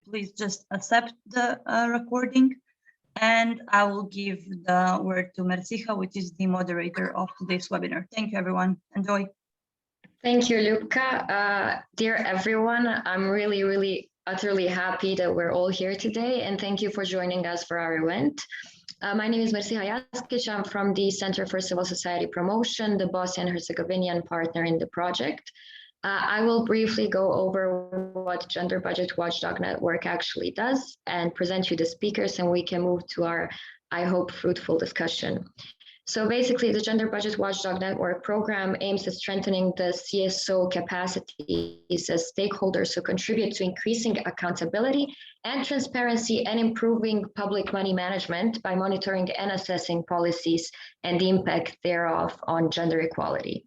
please just accept the recording. And I will give the word to Marija, which is the moderator of today's webinar. Thank you, everyone. Enjoy. Thank you, Luca. Dear everyone, I'm really, utterly happy that we're all here today, and thank you for joining us for our event. My name is Marija Risteska. I'm from the Center for Civil Society Promotion, the Bosnian Herzegovinian partner in the project. I will briefly go over what Gender Budget Watchdog Network actually does and present you the speakers, and we can move to our, I hope, fruitful discussion. So basically, the Gender Budget Watchdog Network program aims at strengthening the CSO capacities as stakeholders who contribute to increasing accountability and transparency and improving public money management by monitoring and assessing policies and the impact thereof on gender equality.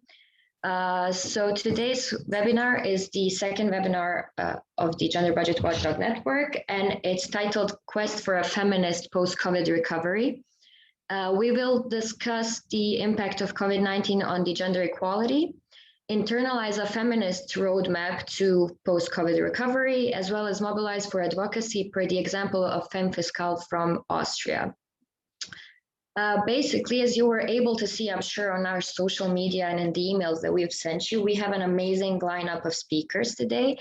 So today's webinar is the second webinar of the Gender Budget Watchdog Network, and it's titled Quest for a Feminist Post-COVID Recovery. We will discuss the impact of COVID-19 on the gender equality, internalize a feminist roadmap to post-COVID recovery, as well as mobilize for advocacy per the example of Femme Fiscale from Austria. Basically, as you were able to see, I'm sure, on our social media and in the emails that we've sent you, we have an amazing lineup of speakers today.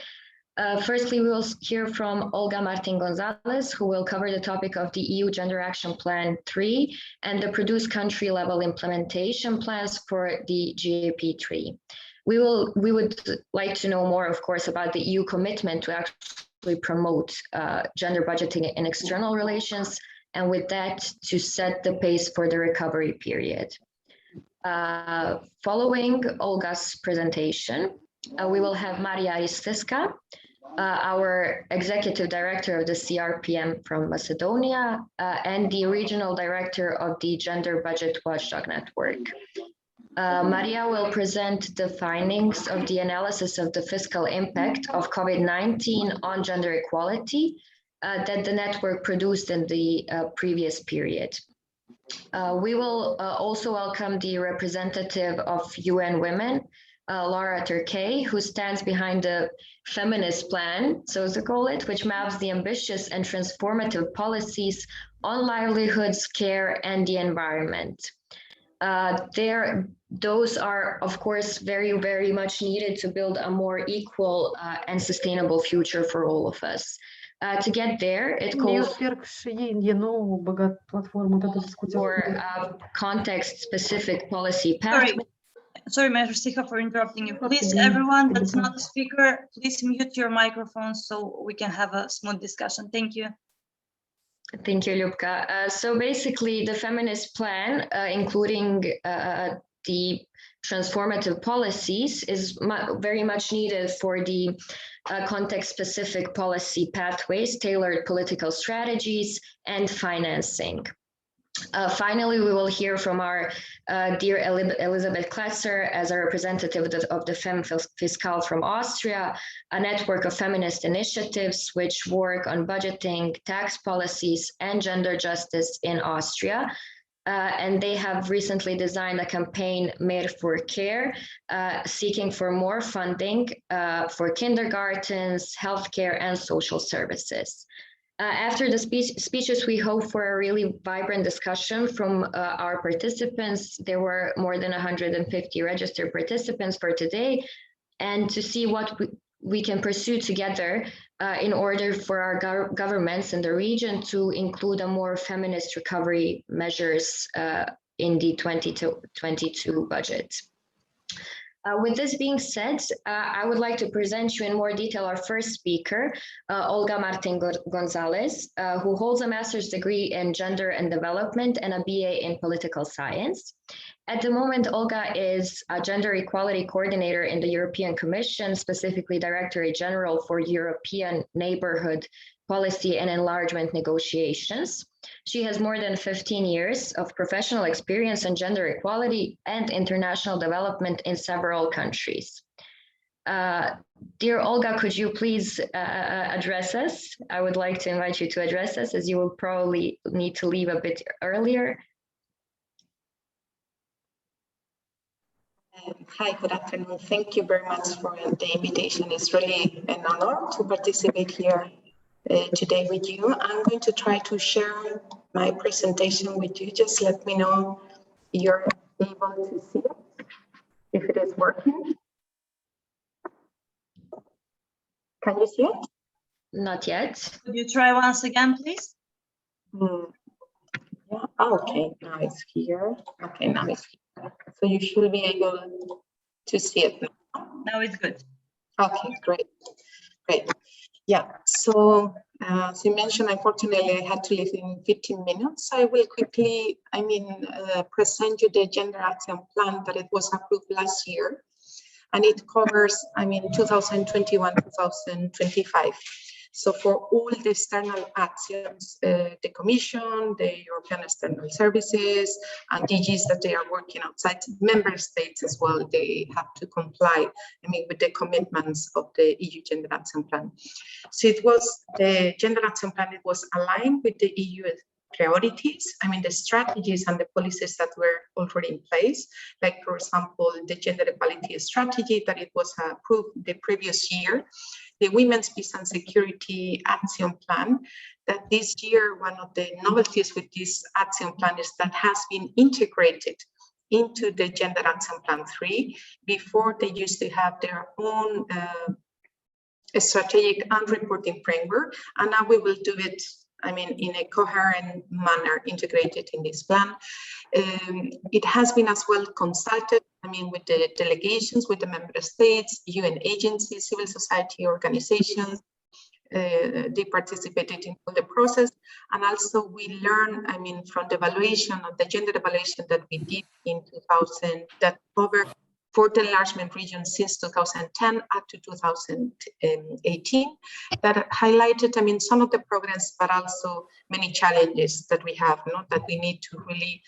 Firstly, we will hear from Olga Martin Gonzales, who will cover the topic of the EU Gender Action Plan 3 and the produced country level implementation plans for the GAP 3. We would like to know more, of course, about the EU commitment to actually promote gender budgeting in external relations, and with that, to set the pace for the recovery period. Following Olga's presentation, we will have Marija Risteska, our Executive Director of the CRPM from Macedonia, and the Regional Director of the Gender Budget Watchdog Network. Marija will present the findings of the analysis of the fiscal impact of COVID-19 on gender equality that the network produced in the previous period. We will also welcome the representative of UN Women, Laura Turquet, who stands behind the Feminist Plan, so to call it, which maps the ambitious and transformative policies on livelihoods, care, and the environment. Those are, of course, very much needed to build a more equal and sustainable future for all of us. To get there, it calls for context-specific policy pathways. Sorry, Marija, for interrupting you. Please, everyone that's not a speaker, please mute your microphone so we can have a smooth discussion. Thank you. Thank you, Ljubka. So basically, the Feminist Plan, including the transformative policies, is very much needed for the context-specific policy pathways, tailored political strategies, and financing. Finally, we will hear from our dear Elisabeth Klatzer as a representative of the Femme Fiscale from Austria, a network of feminist initiatives which work on budgeting, tax policies, and gender justice in Austria. And they have recently designed a campaign, Mehr for Care, seeking for more funding for kindergartens, healthcare, and social services. After the speeches, we hope for a really vibrant discussion from our participants. There were more than 150 registered participants for today, and to see what we can pursue together in order for our governments in the region to include a more feminist recovery measures in the 2022 budget. With this being said, I would like to present you in more detail our first speaker, Olga Martin Gonzales, who holds a master's degree in gender and development and a BA in political science. At the moment, Olga is a gender equality coordinator in the European Commission, specifically Directorate General for European Neighborhood Policy and Enlargement Negotiations. She has more than 15 years of professional experience in gender equality and international development in several countries. Dear Olga, could you please address us? I would like to invite you to address us, as you will probably need to leave a bit earlier. Hi, good afternoon. Thank you very much for the invitation. It's really an honor to participate here today with you. I'm going to try to share my presentation with you. Just let me know if you're able to see it, if it is working. Can you see it? Not yet. Could you try once again, please? Yeah. Okay, now it's here. Okay, now it's here. So you should be able to see it now. Now it's good. Okay, great. Yeah, so as you mentioned, unfortunately, I had to leave in 15 minutes. I will quickly, present you the Gender Action Plan that it was approved last year. And it covers, 2021, 2025. So for all the external actions, the Commission, the European External Services, and DGs that they are working outside member states as well, they have to comply, with the commitments of the EU Gender Action Plan. So it was the Gender Action Plan, it was aligned with the EU priorities, the strategies and the policies that were already in place, like for example, the gender equality strategy that it was approved the previous year, the Women's Peace and Security Action Plan, that this year, one of the novelties with this action plan is that has been integrated into the Gender Action Plan 3. Before, they used to have their own strategic and reporting framework, and now we will do it in a coherent manner, integrated in this plan. It has been as well consulted, with the delegations, with the member states, UN agencies, civil society organizations. They participated in the process, and also we learned, from the evaluation of the gender evaluation that we did in 2000, that covered for the enlargement region since 2010 up to 2018, that highlighted, some of the progress, but also many challenges that we have, that we need to really,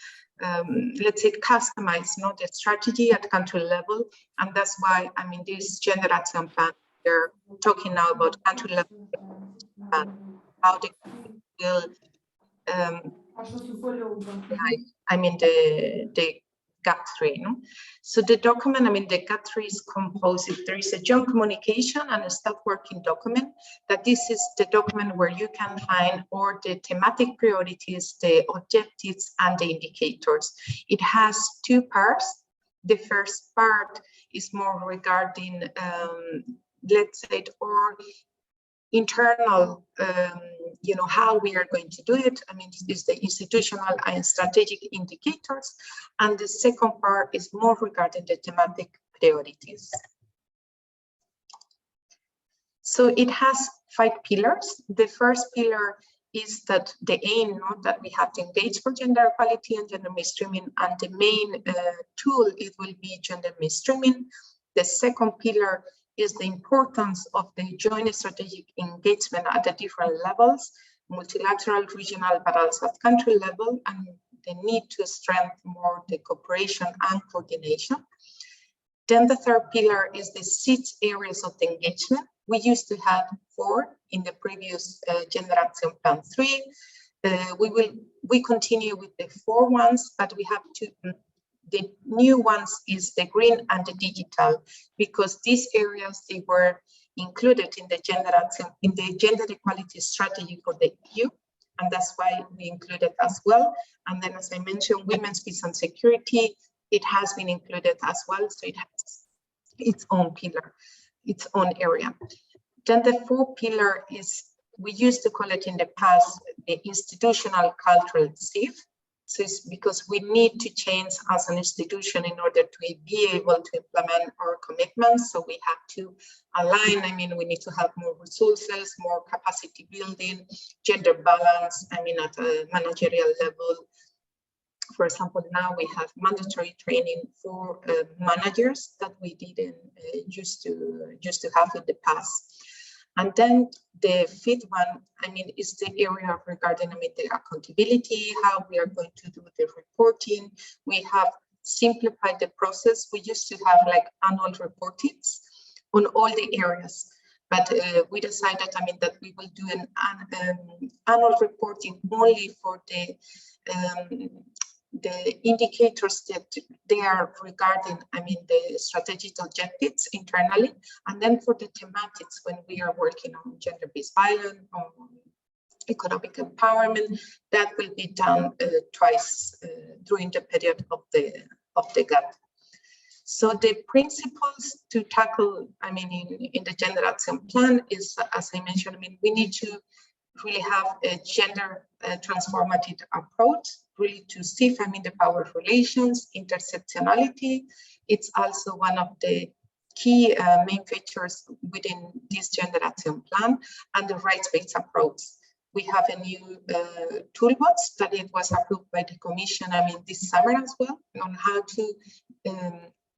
let's say, customize, the strategy at country level. And that's why, this Gender Action Plan, we're talking now about country level, how they will, the GAP3. So the document, the GAP3 is composed. There is a joint communication and a staff working document. That this is the document where you can find all the thematic priorities, the objectives, and the indicators. It has two parts. The first part is more regarding, let's say, or internal, how we are going to do it. This is the institutional and strategic indicators. And the second part is more regarding the thematic priorities. So it has 5 pillars. The first pillar is that the aim, that we have to engage for gender equality and gender mainstreaming, and the main tool, it will be gender mainstreaming. The second pillar is the importance of the joint strategic engagement at the different levels, multilateral, regional, but also at country level, and the need to strengthen more the cooperation and coordination. Then the third pillar is the 6 areas of the engagement. We used to have 4 in the previous Gender Action Plan 3. We continue with the 4 ones, but we have 2. The new ones is the green and the digital, because these areas, they were included in the gender equality strategy for the EU, and that's why we included as well. And then, as I mentioned, women's peace and security, it has been included as well, so it has its own pillar, its own area. Then the 4th pillar is, we used to call it in the past, the institutional cultural shift. So it's because we need to change as an institution in order to be able to implement our commitments. So we have to align, we need to have more resources, more capacity building, gender balance, at a managerial level. For example, now we have mandatory training for managers that we didn't used to have in the past. And then the 5th one, is the area regarding the accountability, how we are going to do the reporting. We have simplified the process. We used to have annual reportings on all the areas, but we decided, that we will do an annual reporting only for the the indicators that they are regarding, I mean, the strategic objectives internally, and then for the thematics when we are working on gender-based violence, on economic empowerment, that will be done twice during the period of the gap. So the principles to tackle, I mean, in the Gender Action Plan is, as I mentioned, I mean, we need to really have a gender transformative approach, really to see, I mean, the power relations, intersectionality. It's also one of the key main features within this Gender Action Plan, and the rights-based approach. We have a new toolbox that it was approved by the Commission, I mean, this summer as well, on how to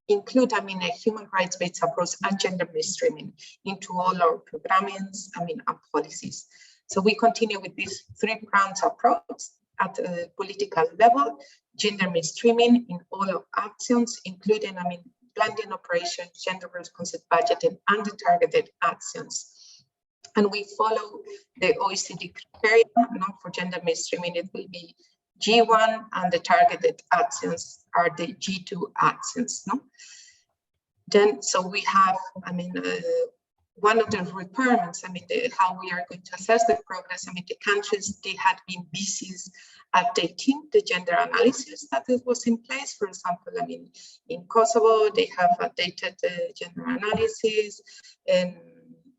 include, I mean, a human rights-based approach and gender mainstreaming into all our programmings, I mean, and policies. So we continue with this three-pronged approach at a political level, gender mainstreaming in all our actions, including, I mean, blending operations, gender responsive budgeting, and the targeted actions. And we follow the OECD criteria. Now for gender mainstreaming, it will be G1, and the targeted actions are the G2 actions. No? Then, so we have, I mean, one of the requirements, I mean, how we are going to assess the progress. I mean, the countries, they had been busy updating the gender analysis that it was in place. For example, I mean, in Kosovo, they have updated the gender analysis, and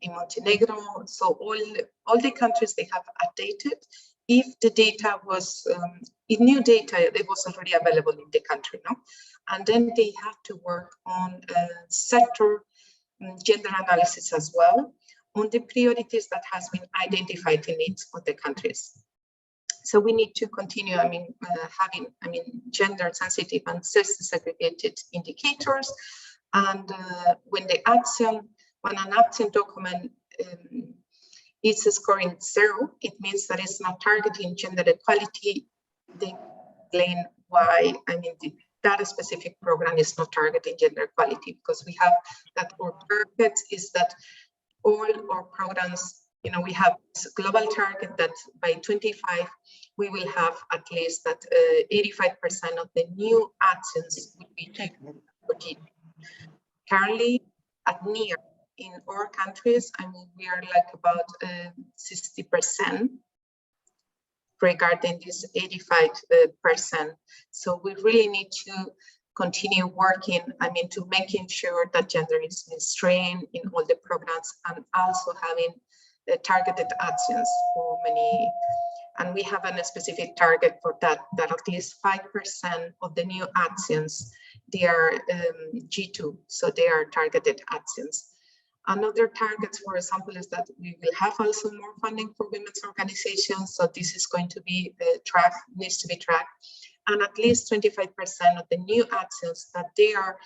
in Montenegro. So all the countries, they have updated. If the data was, if new data, it was already available in the country, no? And then they have to work on sector gender analysis as well, on the priorities that has been identified in each of the countries. So we need to continue, I mean, having, I mean, gender sensitive and sex-segregated indicators. And when an action document is scoring 0, it means that it's not targeting gender equality. They explain why, I mean, that specific program is not targeting gender equality, because we have that our target is that all our programs, you know, we have this global target that by 25, we will have at least that 85% of the new actions will be taken for gender. Currently at Mehr, in our countries, I mean, we are like about 60% regarding this 85%. So we really need to continue working, I mean, to making sure that gender is mainstreamed in all the programs, and also having targeted actions for many. And we have a specific target for that at least 5% of the new actions, they are G2, so they are targeted actions. Another target, for example, is that we will have also more funding for women's organizations. So this is going to be needs to be tracked. And at least 25% of the new actions that they are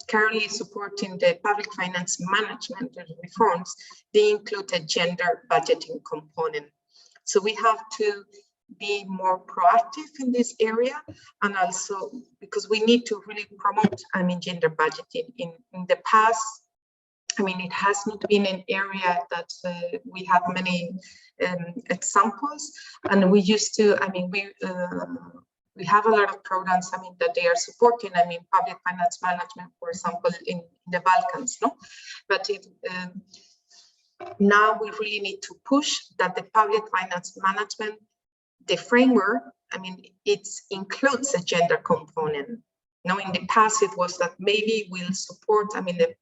currently supporting the public finance management reforms, they include a gender budgeting component. So we have to be more proactive in this area, and also because we need to really promote, I mean, gender budgeting. In the past, I mean, it has not been an area that we have many examples, and we used to, I mean, we have a lot of programs, I mean, that they are supporting, I mean, public finance management, for example, in the Balkans, no? But now we really need to push that the public finance management, the framework, I mean, it includes a gender component. Now, in the past, it was that maybe we'll support, I mean, the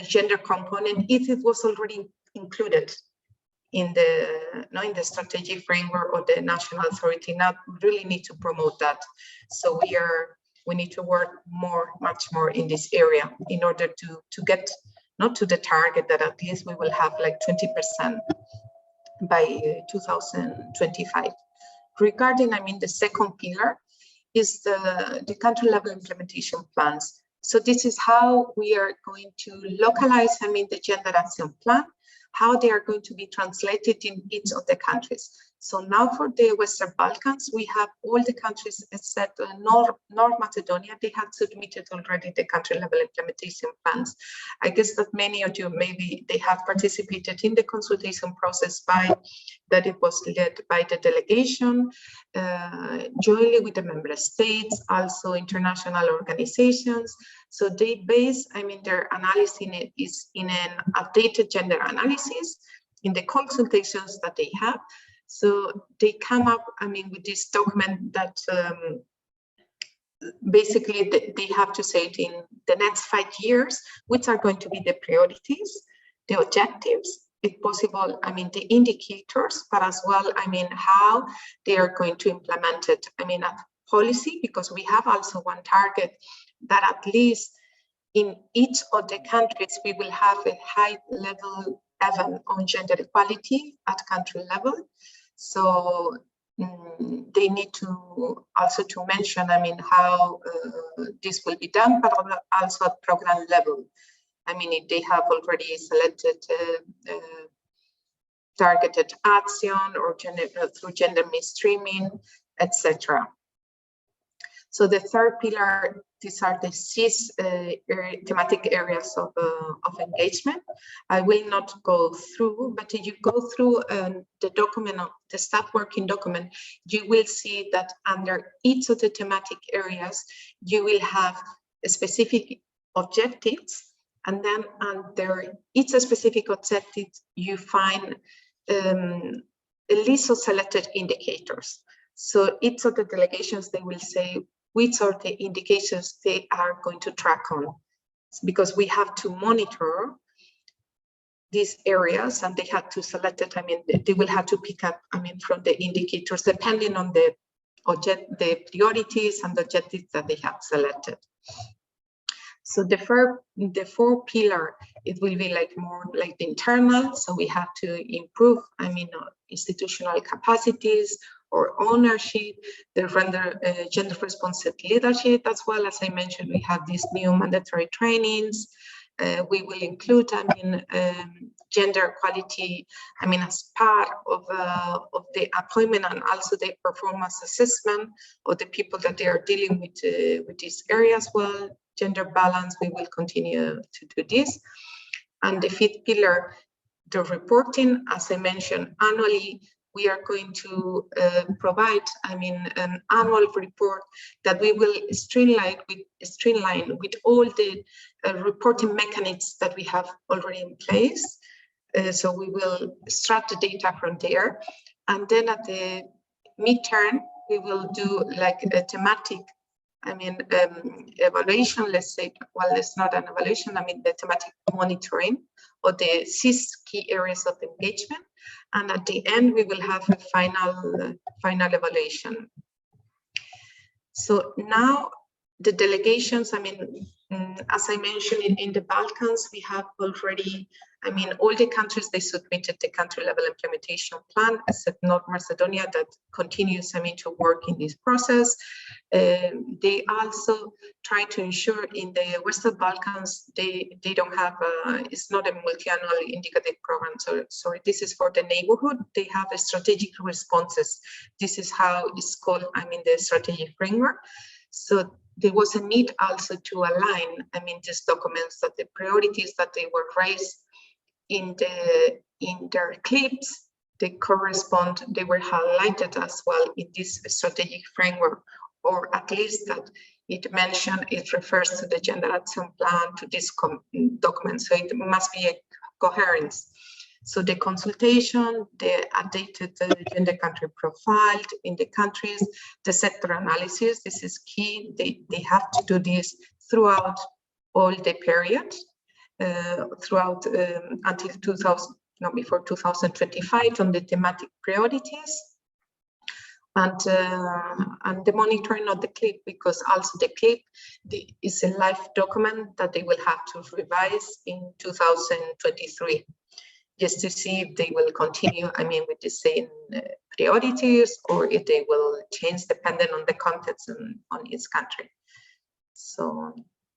gender component if it was already included in the strategic framework or the national authority. Now we really need to promote that. So we need to work much more in this area in order to get not to the target that at least we will have like 20% by 2025. Regarding, I mean, the second pillar is the country level implementation plans. So this is how we are going to localize, I mean, the gender action plan, how they are going to be translated in each of the countries. So now for the Western Balkans, we have all the countries except North Macedonia. They have submitted already the country level implementation plans. I guess that many of you, maybe they have participated in the consultation process that it was led by the delegation, jointly with the member states, also international organizations. So they base, their analysis in it is in an updated gender analysis in the consultations that they have. So they come up, with this document that basically they have to say it in the next 5 years, which are going to be the priorities, the objectives, if possible, the indicators, but as well, how they are going to implement it. A policy, because we have also one target that at least in each of the countries, we will have a high level event on gender equality at country level. So they need to also to mention, how this will be done, but also at program level. They have already selected targeted action or through gender mainstreaming, etc. So the third pillar, these are the 6 thematic areas of engagement. I will not go through, but if you go through the document, the staff working document, you will see that under each of the thematic areas, you will have specific objectives, and then under each specific objective, you find a list of selected indicators. So each of the delegations, they will say which are the indicators they are going to track on, because we have to monitor these areas and they have to select it. They will have to pick up, from the indicators depending on the priorities and the objectives that they have selected. So the fourth pillar, it will be more like the internal. So we have to improve, institutional capacities or ownership, the gender responsive leadership, as well as I mentioned, we have these new mandatory trainings. We will include, gender equality, as part of the appointment and also the performance assessment of the people that they are dealing with this area as well. Gender balance, we will continue to do this. And the fifth pillar, the reporting, as I mentioned, annually, we are going to provide, an annual report that we will streamline with all the reporting mechanisms that we have already in place. So we will extract the data from there. And then at the midterm, we will do like a thematic, evaluation, let's say, well, it's not an evaluation, the thematic monitoring of the 6 key areas of engagement. And at the end, we will have a final evaluation. So now the delegations, as I mentioned, in the Balkans, we have already, all the countries, they submitted the country level implementation plan, except North Macedonia that continues, to work in this process. They also try to ensure in the Western Balkans, they don't have, it's not a multi-annual indicative program. So sorry, this is for the neighborhood. They have a strategic responses. This is how it's called, the strategic framework. So there was a need also to align, these documents, that the priorities that they were raised in their clips, they correspond, they were highlighted as well in this strategic framework, or at least that it refers to the gender action plan, to this document. So it must be a coherence. So the consultation, the updated gender country profile in the countries, the sector analysis, this is key. They have to do this throughout all the period, throughout until before 2025 on the thematic priorities. And the monitoring of the clip, because also the clip is a live document that they will have to revise in 2023. Just to see if they will continue, with the same priorities, or if they will change depending on the context and on each country. So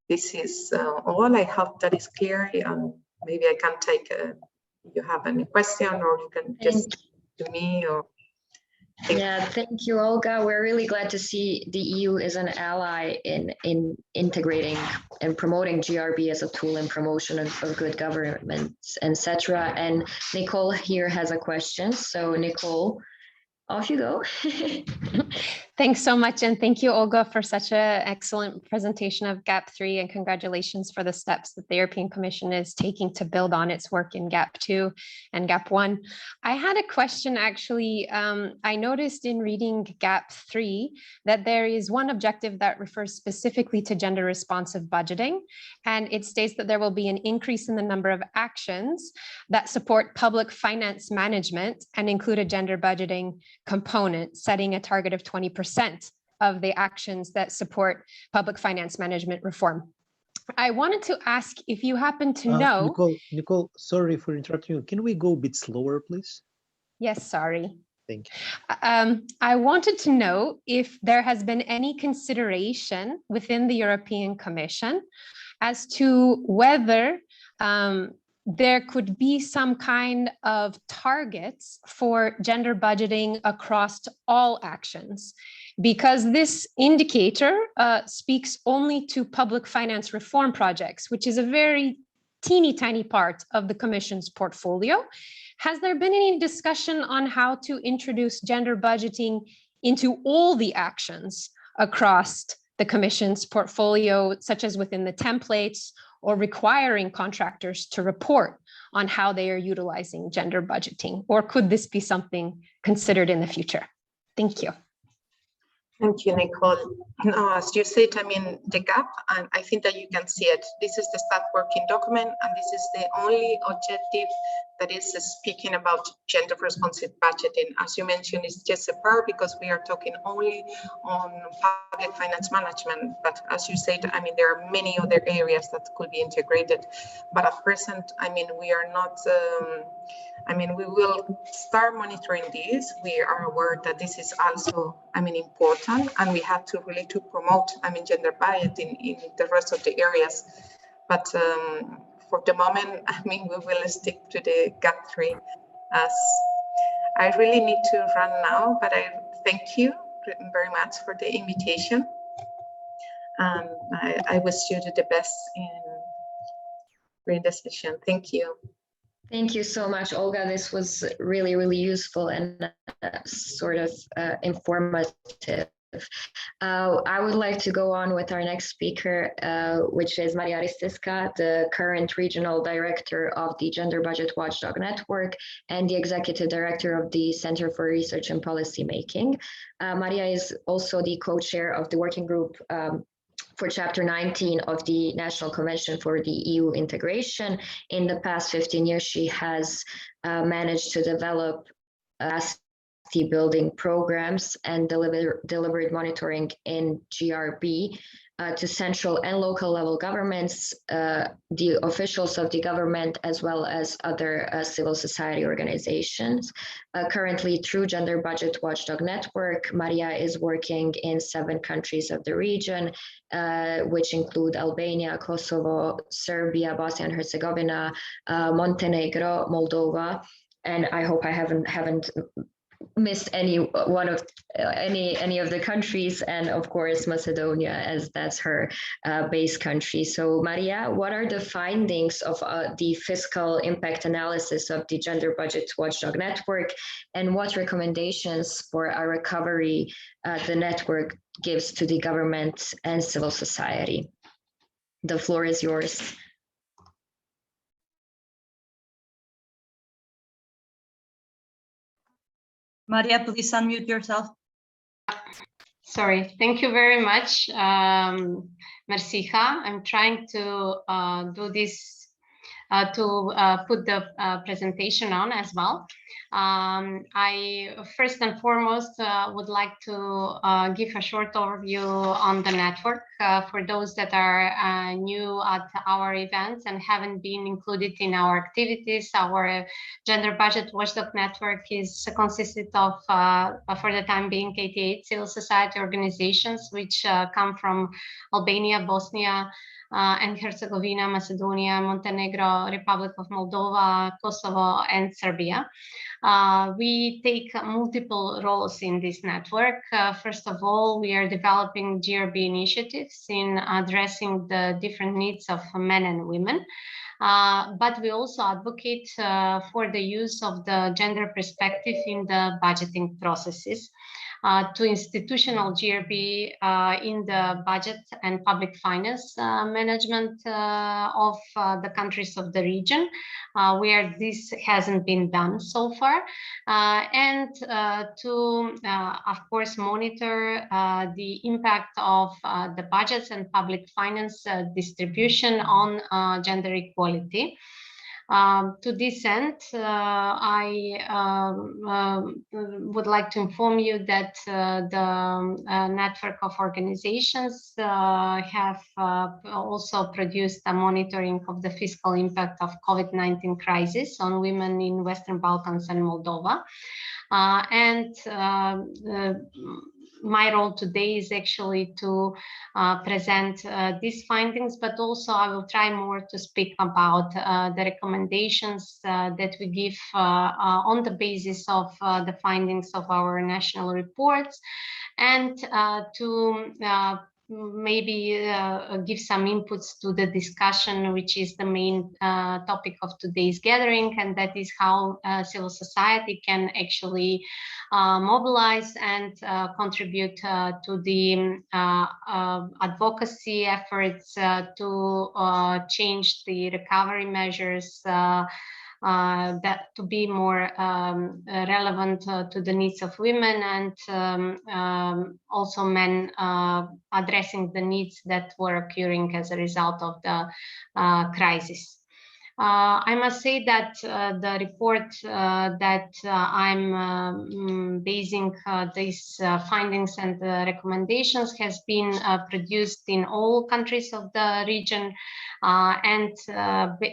this is all. I hope that is clear. Maybe I can take, if you have any question, or you can just to me, or Yeah, thank you, Olga. We're really glad to see the EU is an ally in integrating and promoting GRB as a tool in promotion of good governance, etc. And Nicole here has a question. So Nicole, off you go. Thanks so much. And thank you, Olga, for such an excellent presentation of GAP 3, and congratulations for the steps that the European Commission is taking to build on its work in GAP 2 and GAP 1. I had a question, actually. I noticed in reading GAP 3 that there is one objective that refers specifically to gender responsive budgeting. And it states that there will be an increase in the number of actions that support public finance management and include a gender budgeting component, setting a target of 20% of the actions that support public finance management reform. I wanted to ask if you happen to know— Nicole, sorry for interrupting you. Can we go a bit slower, please? Yes, sorry. Thank you. I wanted to know if there has been any consideration within the European Commission as to whether there could be some kind of targets for gender budgeting across all actions, because this indicator speaks only to public finance reform projects, which is a very teeny tiny part of the Commission's portfolio. Has there been any discussion on how to introduce gender budgeting into all the actions across the Commission's portfolio, such as within the templates, or requiring contractors to report on how they are utilizing gender budgeting? Or could this be something considered in the future? Thank you. Thank you, Nicole. As you said, I mean, the gap, and I think that you can see it. This is the start working document, and this is the only objective that is speaking about gender responsive budgeting. As you mentioned, it's just a part because we are talking only on public finance management. But as you said, I mean, there are many other areas that could be integrated. But at present, I mean, we are not, I mean, we will start monitoring this. We are aware that this is also, I mean, important, and we have to really to promote, I mean, gender budgeting in the rest of the areas. But for the moment, I mean, we will stick to the GAP 3, as I really need to run now, but I thank you very much for the invitation. And I wish you the best during the session. Thank you. Thank you so much, Olga. This was really, really useful and sort of informative. I would like to go on with our next speaker, which is Marija Risteska, the current regional director of the Gender Budget Watchdog Network and the executive director of the Center for Research and Policy Making. Marija is also the co-chair of the working group for Chapter 19 of the National Convention for the EU Integration. In the past 15 years, she has managed to develop building programs and deliberate monitoring in GRB to central and local level governments, the officials of the government, as well as other civil society organizations. Currently, through Gender Budget Watchdog Network, Marija is working in 7 countries of the region, which include Albania, Kosovo, Serbia, Bosnia and Herzegovina, Montenegro, Moldova, and I hope I haven't missed any of the countries, and of course Macedonia, as that's her base country. So Marija, what are the findings of the fiscal impact analysis of the Gender Budget Watchdog Network, and what recommendations for a recovery the network gives to the government and civil society? The floor is yours. Marija, please unmute yourself. Sorry, thank you very much, Marcija. I'm trying to do this, to put the presentation on as well. I first and foremost would like to give a short overview on the network for those that are new at our events and haven't been included in our activities. Our Gender Budget Watchdog Network is consisted of, for the time being, 88 civil society organizations, which come from Albania, Bosnia, and Herzegovina, Macedonia, Montenegro, Republic of Moldova, Kosovo, and Serbia. We take multiple roles in this network. First of all, we are developing GRB initiatives in addressing the different needs of men and women. But we also advocate for the use of the gender perspective in the budgeting processes. To institutional GRB in the budget and public finance management of the countries of the region, where this hasn't been done so far, and to, of course, monitor the impact of the budgets and public finance distribution on gender equality. To this end, I would like to inform you that the network of organizations have also produced a monitoring of the fiscal impact of COVID-19 crisis on women in Western Balkans and Moldova. My role today is actually to present these findings, but also I will try more to speak about the recommendations that we give on the basis of the findings of our national reports, and to maybe give some inputs to the discussion, which is the main topic of today's gathering, and that is how civil society can actually mobilize and contribute to the advocacy efforts to change the recovery measures that to be more relevant to the needs of women, and also men addressing the needs that were occurring as a result of the crisis. I must say that the report that I'm basing these findings and recommendations has been produced in all countries of the region, and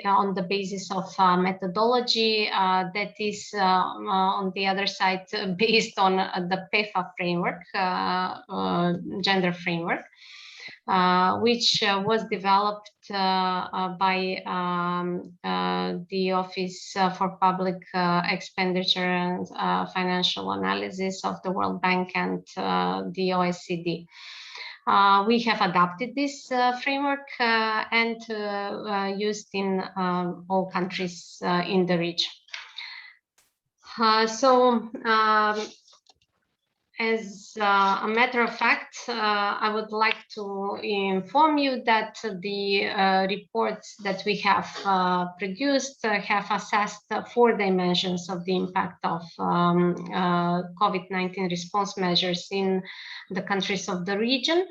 on the basis of methodology that is on the other side based on the PEFA framework, gender framework, which was developed by the Office for Public Expenditure and Financial Analysis of the World Bank and the OECD. We have adopted this framework and used in all countries in the region. As a matter of fact, I would like to inform you that the reports that we have produced have assessed 4 dimensions of the impact of COVID-19 response measures in the countries of the region,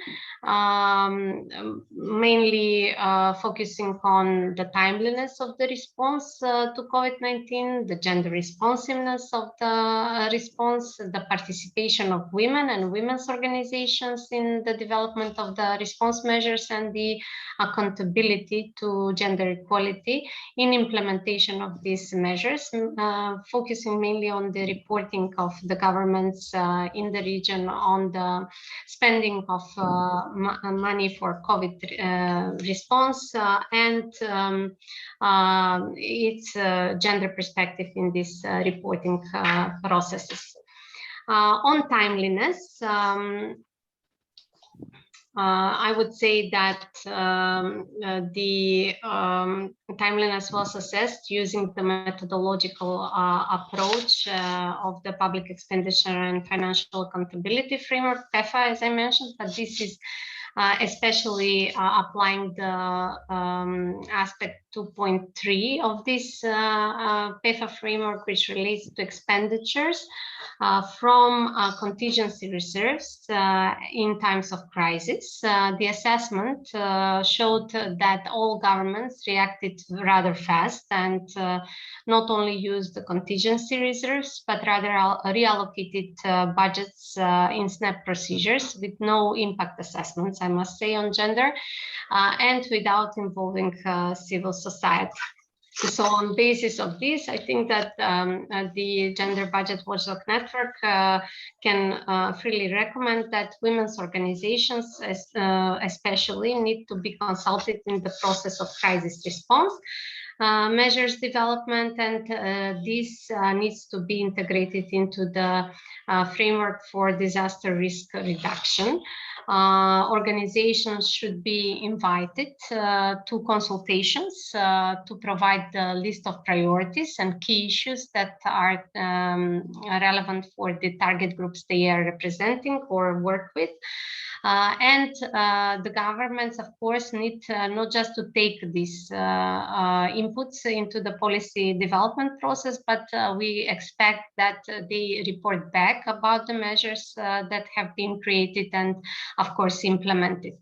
mainly focusing on the timeliness of the response to COVID-19, the gender responsiveness of the response, the participation of women and women's organizations in the development of the response measures, and the accountability to gender equality in implementation of these measures, focusing mainly on the reporting of the governments in the region on the spending of money for COVID response and its gender perspective in these reporting processes. On timeliness, I would say that the timeliness was assessed using the methodological approach of the Public Expenditure and Financial Accountability Framework, PEFA, as I mentioned, but this is especially applying the aspect 2.3 of this PEFA framework, which relates to expenditures from contingency reserves in times of crisis. The assessment showed that all governments reacted rather fast and not only used the contingency reserves, but rather reallocated budgets in SNAP procedures with no impact assessments, I must say, on gender, and without involving civil society. So on basis of this, I think that the Gender Budget Watchdog Network can freely recommend that women's organizations especially need to be consulted in the process of crisis response, measures development, and this needs to be integrated into the framework for disaster risk reduction. Organizations should be invited to consultations to provide the list of priorities and key issues that are relevant for the target groups they are representing or work with. And the governments, of course, need not just to take these inputs into the policy development process, but we expect that they report back about the measures that have been created and, of course, implemented.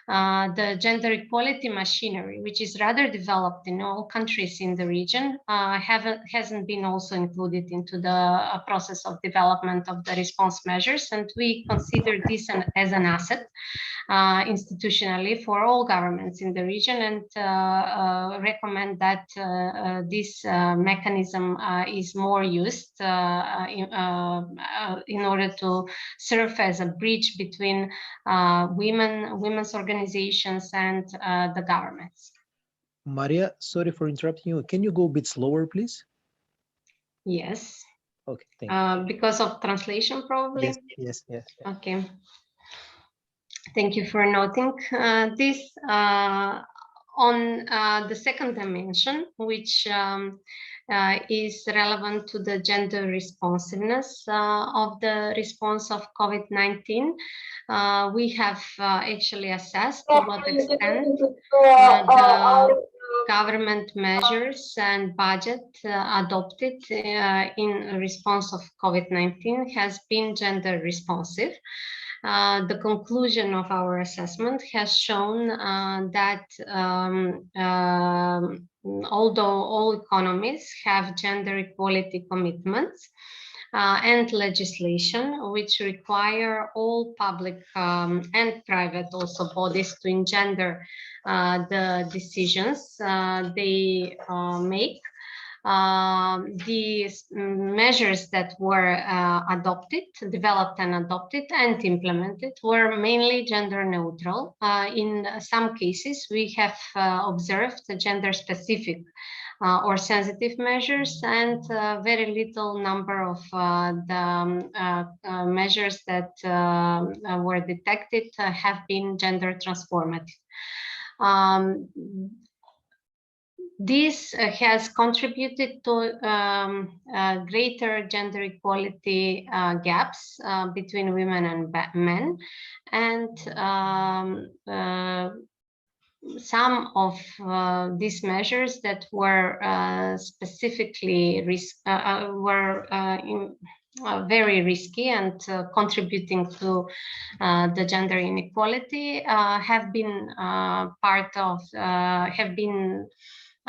The gender equality machinery, which is rather developed in all countries in the region, hasn't been also included into the process of development of the response measures, and we consider this as an asset institutionally for all governments in the region, and recommend that this mechanism is more used in order to serve as a bridge between women's organizations and the governments. Maria, sorry for interrupting you. Can you go a bit slower, please? Yes. Okay, thank you. Because of translation, probably? Yes. Okay. Thank you for noting this. On the second dimension, which is relevant to the gender responsiveness of the response of COVID-19, we have actually assessed to what extent the government measures and budget adopted in response of COVID-19 has been gender responsive. The conclusion of our assessment has shown that although all economies have gender equality commitments and legislation which require all public and private also bodies to engender the decisions they make, the measures that were developed and adopted and implemented were mainly gender neutral. In some cases, we have observed gender specific or sensitive measures, and very little number of the measures that were detected have been gender transformative. This has contributed to greater gender equality gaps between women and men, and some of these measures that were specifically very risky and contributing to the gender inequality have been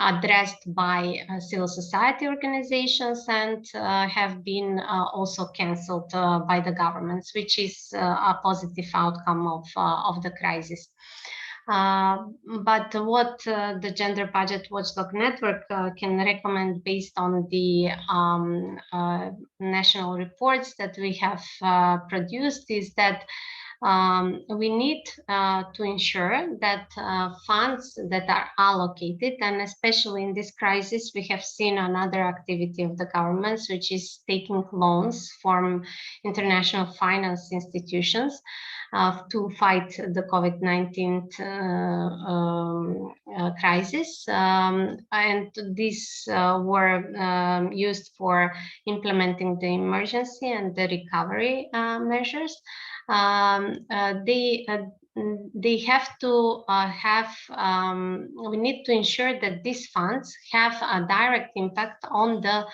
addressed by civil society organizations and have been also cancelled by the governments, which is a positive outcome of the crisis. But what the Gender Budget Watchdog Network can recommend based on the national reports that we have produced is that we need to ensure that funds that are allocated, and especially in this crisis, we have seen another activity of the governments, which is taking loans from international finance institutions to fight the COVID-19 crisis. And these were used for implementing the emergency and the recovery measures. They have to we need to ensure that these funds have a direct impact on the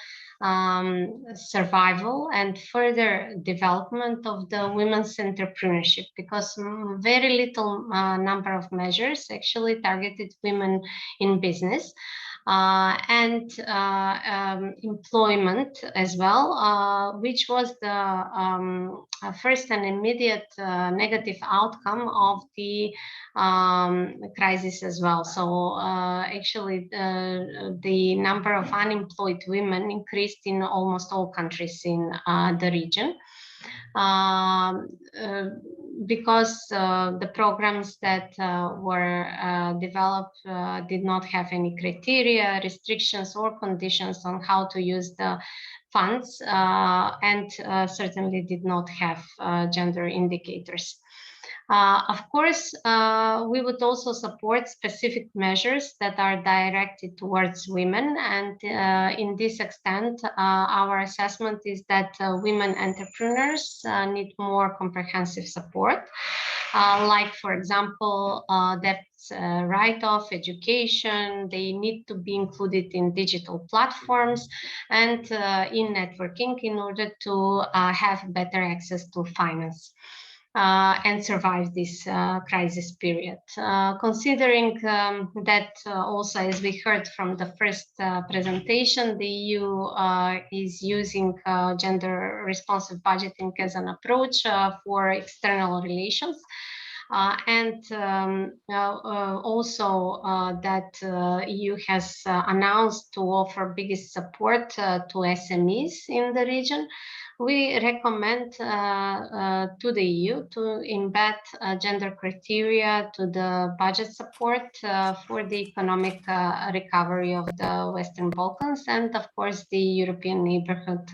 survival and further development of the women's entrepreneurship, because very little number of measures actually targeted women in business. and employment as well, which was the first and immediate negative outcome of the crisis as well. So actually the number of unemployed women increased in almost all countries in the region. Because the programs that were developed did not have any criteria, restrictions, or conditions on how to use the funds, and certainly did not have gender indicators. Of course, we would also support specific measures that are directed towards women, and in this extent, our assessment is that women entrepreneurs need more comprehensive support, like, for example, debts write-off, education. They need to be included in digital platforms and in networking in order to have better access to finance. And survive this crisis period. Considering that also, as we heard from the first presentation, the EU is using gender responsive budgeting as an approach for external relations. And also that EU has announced to offer biggest support to SMEs in the region. We recommend to the EU to embed gender criteria to the budget support for the economic recovery of the Western Balkans and, of course, the European Neighborhood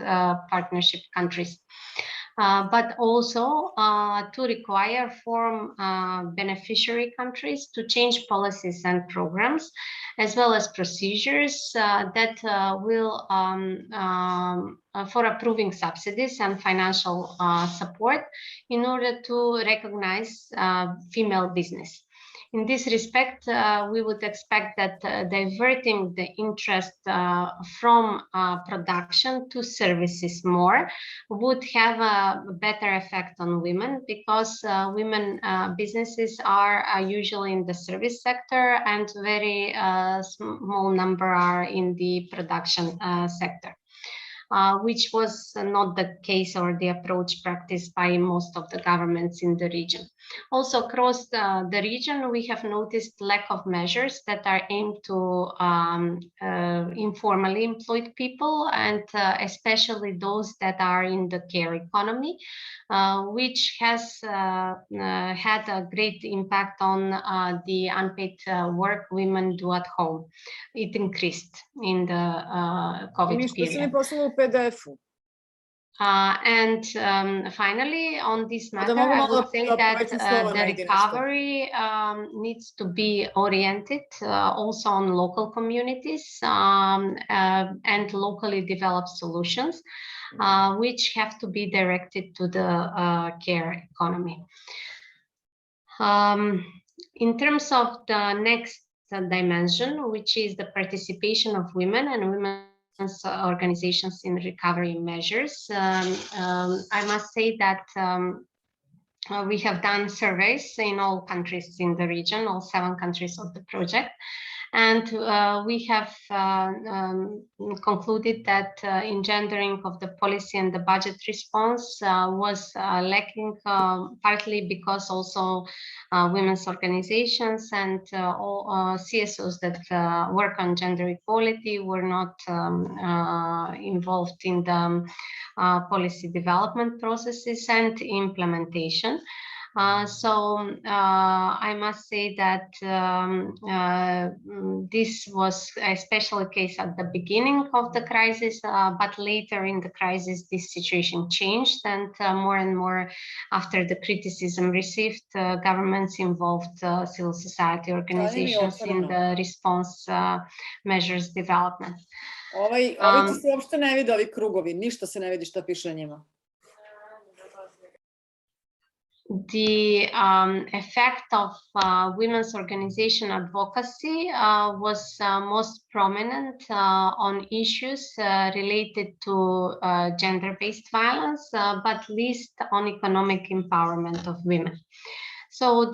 Partnership countries. But also to require foreign beneficiary countries to change policies and programs, as well as procedures that will for approving subsidies and financial support in order to recognize female business. In this respect, we would expect that diverting the interest from production to services more would have a better effect on women, because women businesses are usually in the service sector and very small number are in the production sector. Which was not the case or the approach practiced by most of the governments in the region. Also, across the region, we have noticed lack of measures that are aimed to informally employed people, and especially those that are in the care economy, which has had a great impact on the unpaid work women do at home. It increased in the COVID period. And finally, on this matter, I would think that the recovery needs to be oriented also on local communities and locally developed solutions, which have to be directed to the care economy. In terms of the next dimension, which is the participation of women and women organizations in recovery measures, I must say that we have done surveys in all countries in the region, all 7 countries of the project. And we have concluded that engendering of the policy and the budget response was lacking, partly because also women's organizations and all CSOs that work on gender equality were not involved in the policy development processes and implementation. So I must say that this was especially the case at the beginning of the crisis, but later in the crisis, this situation changed, and more after the criticism received, governments involved civil society organizations in the response measures development. Ovi se uopšte ne vide, ovi krugovi, ništa se ne vidi šta piše na njima. The effect of women's organization advocacy was most prominent on issues related to gender-based violence, but least on economic empowerment of women. So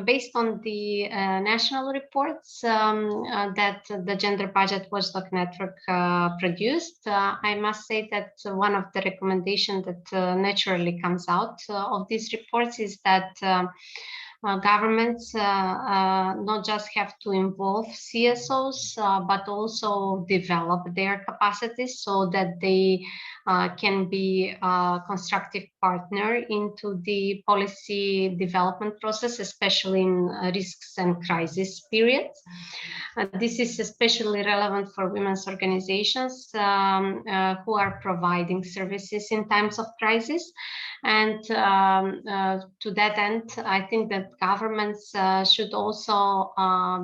based on the national reports that the Gender Budget Watchdog Network produced, I must say that one of the recommendations that naturally comes out of these reports is that governments not just have to involve CSOs, but also develop their capacities so that they can be a constructive partner into the policy development process, especially in risks and crisis periods. This is especially relevant for women's organizations who are providing services in times of crisis. And to that end, I think that governments should also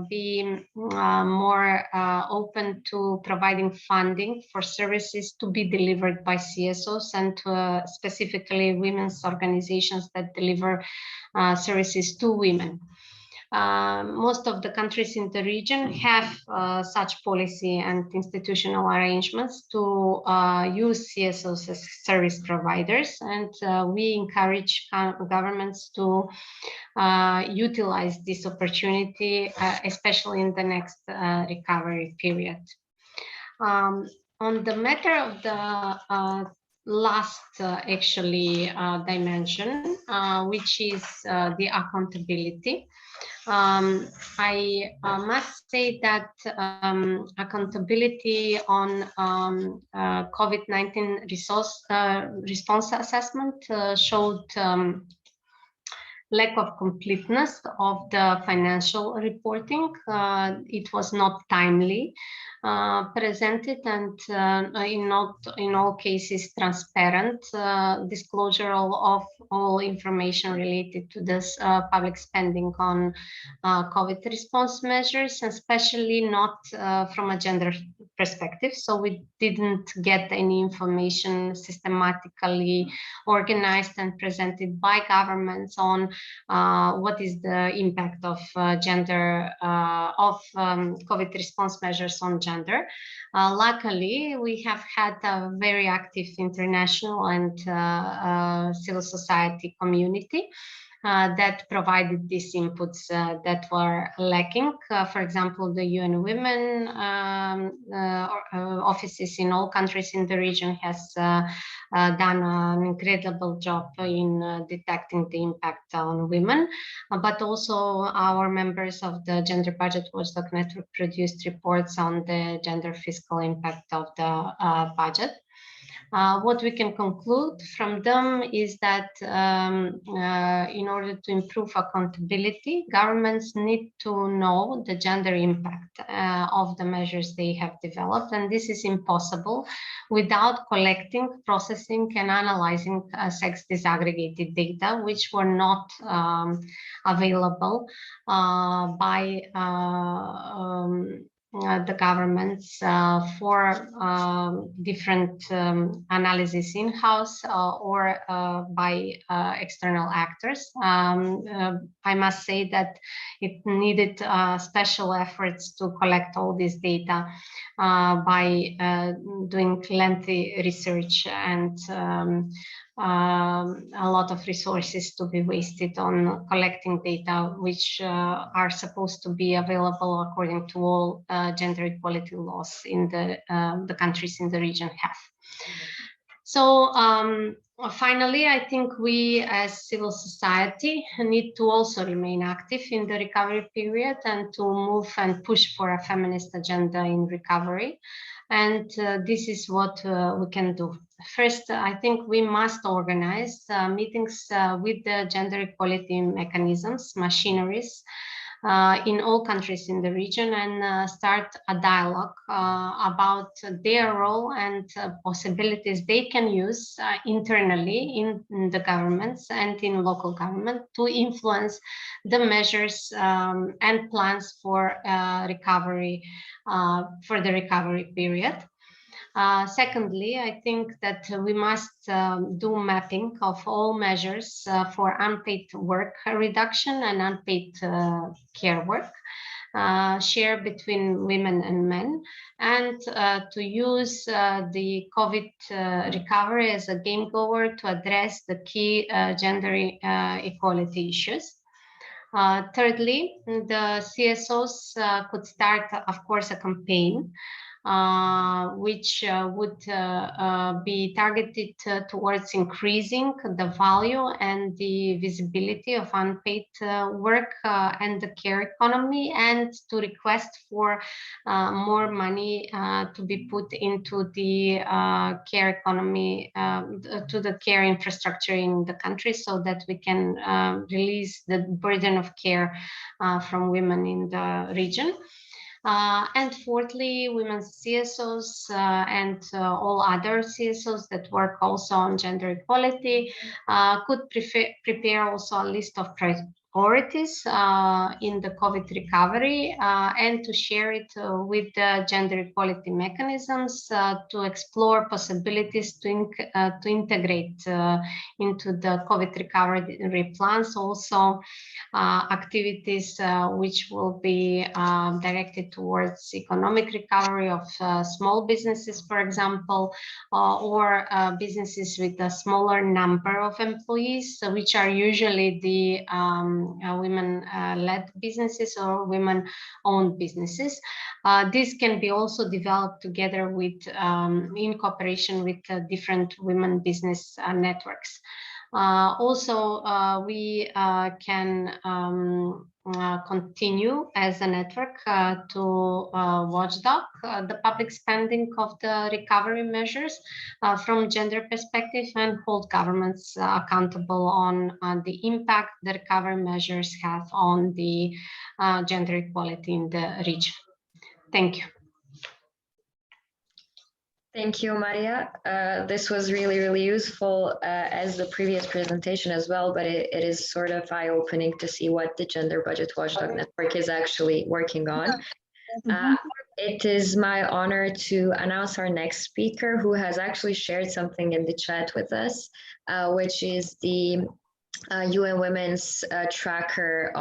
be more open to providing funding for services to be delivered by CSOs and specifically women's organizations that deliver services to women. Most of the countries in the region have such policy and institutional arrangements to use CSOs as service providers, and we encourage governments to utilize this opportunity, especially in the next recovery period. On the matter of the last dimension, which is the accountability. I must say that accountability on COVID-19 response assessment showed lack of completeness of the financial reporting. It was not timely presented and in all cases transparent disclosure of all information related to this public spending on COVID response measures, especially not from a gender perspective. So we didn't get any information systematically organized and presented by governments on what is the impact of gender of COVID response measures on gender. Luckily, we have had a very active international and civil society community that provided these inputs that were lacking. For example, the UN Women offices in all countries in the region has done an incredible job in detecting the impact on women, but also our members of the Gender Budget Watchdog Network produced reports on the gender fiscal impact of the budget. What we can conclude from them is that in order to improve accountability, governments need to know the gender impact of the measures they have developed, and this is impossible without collecting, processing, and analyzing sex disaggregated data, which were not available by the governments for different analysis in-house or by external actors. I must say that it needed special efforts to collect all this data by doing lengthy research and a lot of resources to be wasted on collecting data which are supposed to be available according to all gender equality laws in the countries in the region have. So finally, I think we as civil society need to also remain active in the recovery period and to move and push for a feminist agenda in recovery. And this is what we can do. First, I think we must organize meetings with the gender equality mechanisms, machineries, in all countries in the region and start a dialogue about their role and possibilities they can use internally in the governments and in local government to influence the measures and plans for recovery, for the recovery period. Secondly, I think that we must do mapping of all measures for unpaid work reduction and unpaid care work, share between women and men, and to use the COVID recovery as a game goer to address the key gender equality issues. Thirdly, the CSOs could start, of course, a campaign which would be targeted towards increasing the value and the visibility of unpaid work and the care economy, and to request for more money to be put into the care economy, to the care infrastructure in the country, so that we can release the burden of care from women in the region. And fourthly, women's CSOs and all other CSOs that work also on gender equality could prepare also a list of priorities in the COVID recovery and to share it with the gender equality mechanisms to explore possibilities to integrate into the COVID recovery plans also activities which will be directed towards economic recovery of small businesses, for example, or businesses with a smaller number of employees, which are usually the women-led businesses or women-owned businesses. This can be also developed together with, in cooperation with different women business networks. Also, we can continue as a network to watchdog the public spending of the recovery measures from gender perspective and hold governments accountable on the impact the recovery measures have on the gender equality in the region. Thank you. Thank you, Marija. This was really, really useful as the previous presentation as well, but it is sort of eye-opening to see what the Gender Budget Watchdog Network is actually working on. It is my honor to announce our next speaker, who has actually shared something in the chat with us, which is the UN Women's tracker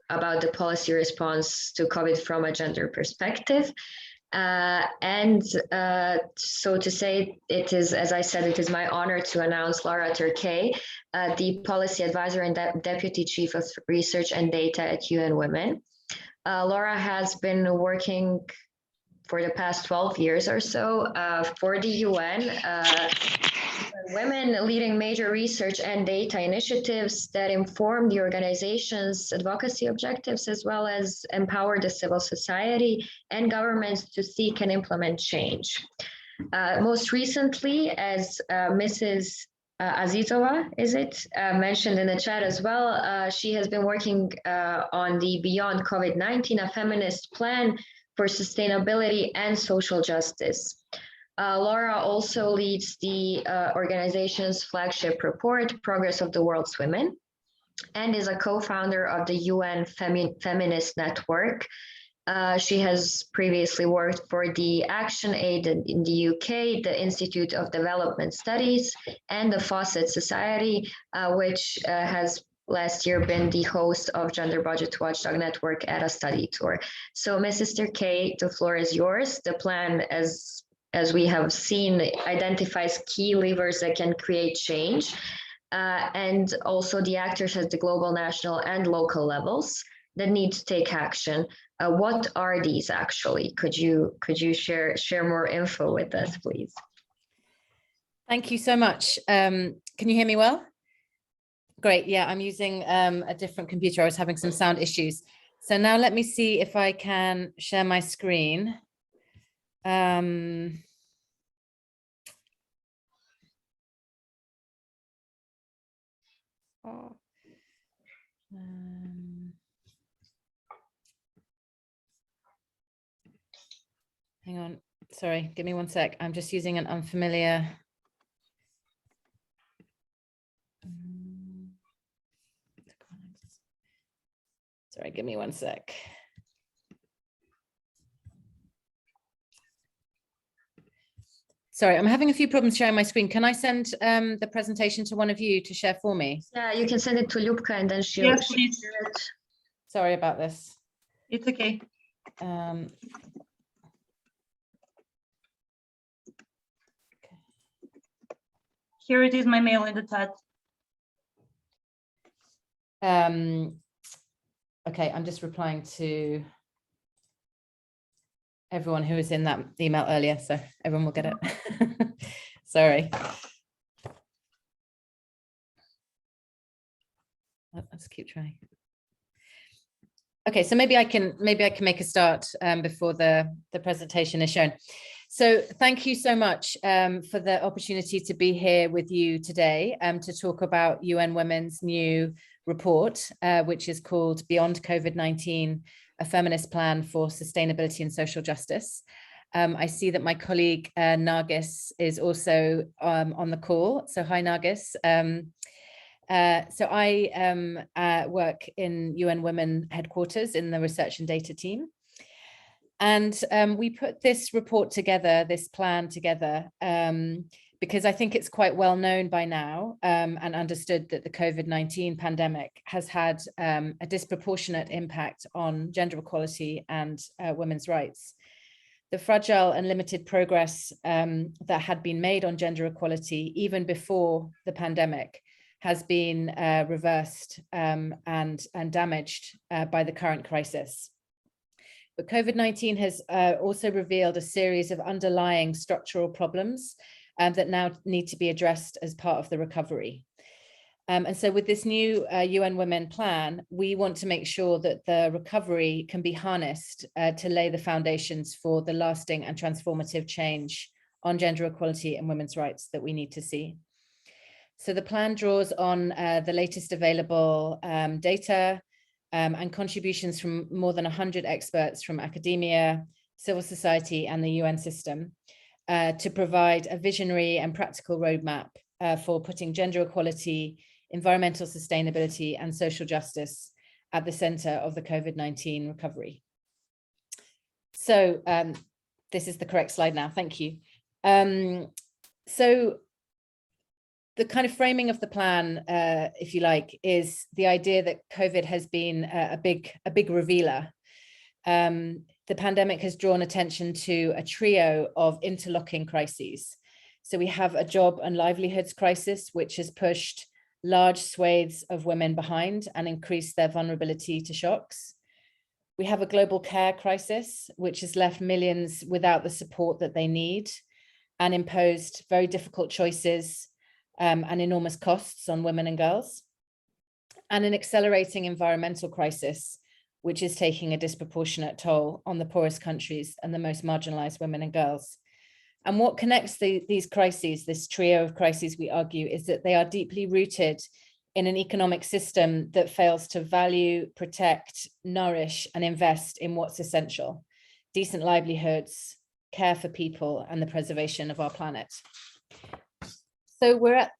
about the policy response to COVID from a gender perspective. So to say, it is, as I said, it is my honor to announce Laura Turquet, the Policy Advisor and Deputy Chief of Research and Data at UN Women. Laura has been working for the past 12 years or so for the UN, women leading major research and data initiatives that inform the organization's advocacy objectives, as well as empower the civil society and governments to seek and implement change. Most recently, as Mrs. Azizova, mentioned in the chat as well, she has been working on the Beyond COVID-19, a feminist plan for sustainability and social justice. Laura also leads the organization's flagship report, Progress of the World's Women, and is a co-founder of the UN Feminist Network. She has previously worked for the Action Aid in the UK, the Institute of Development Studies, and the Fawcett Society, which has last year been the host of Gender Budget Watchdog Network at a study tour. So Mrs. Turquet, the floor is yours. The plan, as we have seen, identifies key levers that can create change, and also the actors at the global, national, and local levels that need to take action. What are these actually? Could you share more info with us, please? Thank you so much. Can you hear me well? Great. Yeah, I'm using a different computer. I was having some sound issues. So now let me see if I can share my screen. Hang on, sorry, give me one sec. I'm just using an unfamiliar. Sorry, give me one sec. Sorry, I'm having a few problems sharing my screen. Can I send the presentation to one of you to share for me? Yeah, you can send it to Ljubka and then she'll Yes, please. share it. Sorry about this. It's okay. Here it is, my mail in the chat. Okay, I'm just replying to everyone who was in that email earlier, so everyone will get it. Sorry. Let's keep trying. Okay, so maybe I can make a start before the presentation is shown. So thank you so much for the opportunity to be here with you today to talk about UN Women's new report, which is called Beyond COVID-19, a Feminist Plan for Sustainability and Social Justice. I see that my colleague Nargis is also on the call. So hi, Nargis. So I work in UN Women headquarters in the research and data team. And we put this report together, this plan together, because I think it's quite well known by now and understood that the COVID-19 pandemic has had a disproportionate impact on gender equality and women's rights. The fragile and limited progress that had been made on gender equality even before the pandemic has been reversed and damaged by the current crisis. But COVID-19 has also revealed a series of underlying structural problems that now need to be addressed as part of the recovery. And so with this new UN Women plan, we want to make sure that the recovery can be harnessed to lay the foundations for the lasting and transformative change on gender equality and women's rights that we need to see. So the plan draws on the latest available data and contributions from more than 100 experts from academia, civil society, and the UN system to provide a visionary and practical roadmap for putting gender equality, environmental sustainability, and social justice at the center of the COVID-19 recovery. So this is the correct slide now, thank you. So the kind of framing of the plan, if you like, is the idea that COVID has been a big revealer. The pandemic has drawn attention to a trio of interlocking crises. So we have a job and livelihoods crisis, which has pushed large swathes of women behind and increased their vulnerability to shocks. We have a global care crisis, which has left millions without the support that they need and imposed very difficult choices and enormous costs on women and girls, and an accelerating environmental crisis, which is taking a disproportionate toll on the poorest countries and the most marginalized women and girls. And what connects these crises, this trio of crises, we argue, is that they are deeply rooted in an economic system that fails to value, protect, nourish, and invest in what's essential: decent livelihoods, care for people, and the preservation of our planet. So we're at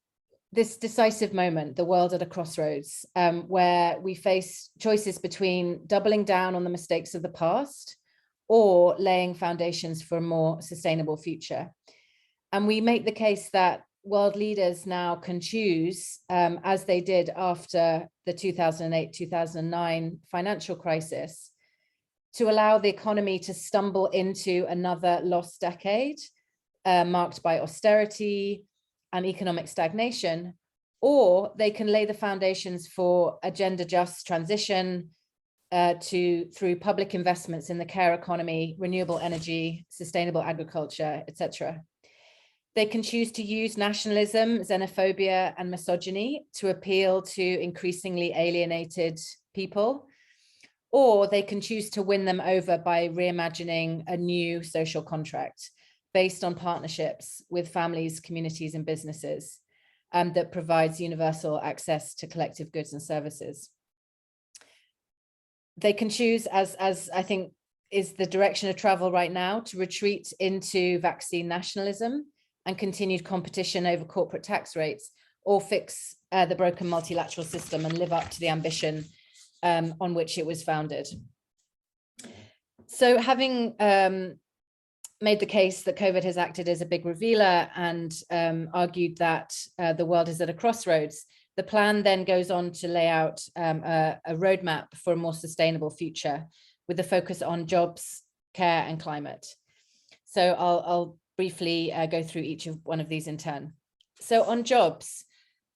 this decisive moment, the world at a crossroads, where we face choices between doubling down on the mistakes of the past or laying foundations for a more sustainable future. And we make the case that world leaders now can choose, as they did after the 2008-2009 financial crisis, to allow the economy to stumble into another lost decade, marked by austerity and economic stagnation, or they can lay the foundations for a gender-just transition through public investments in the care economy, renewable energy, sustainable agriculture, etc. They can choose to use nationalism, xenophobia, and misogyny to appeal to increasingly alienated people, or they can choose to win them over by reimagining a new social contract based on partnerships with families, communities, and businesses that provides universal access to collective goods and services. They can choose, as I think is the direction of travel right now, to retreat into vaccine nationalism and continued competition over corporate tax rates, or fix the broken multilateral system and live up to the ambition on which it was founded. So having made the case that COVID has acted as a big revealer and argued that the world is at a crossroads, the plan then goes on to lay out a roadmap for a more sustainable future with a focus on jobs, care, and climate. So I'll briefly go through each of one of these in turn. So on jobs,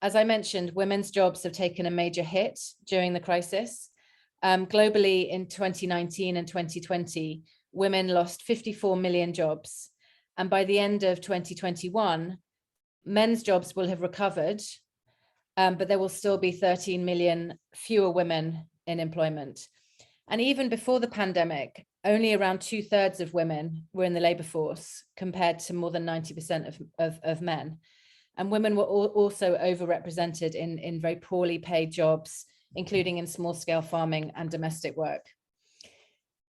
as I mentioned, women's jobs have taken a major hit during the crisis. Globally, in 2019 and 2020, women lost 54 million jobs. And by the end of 2021, men's jobs will have recovered, but there will still be 13 million fewer women in employment. And even before the pandemic, only around 2/3 of women were in the labor force, compared to more than 90% of men. And women were also overrepresented in very poorly paid jobs, including in small-scale farming and domestic work.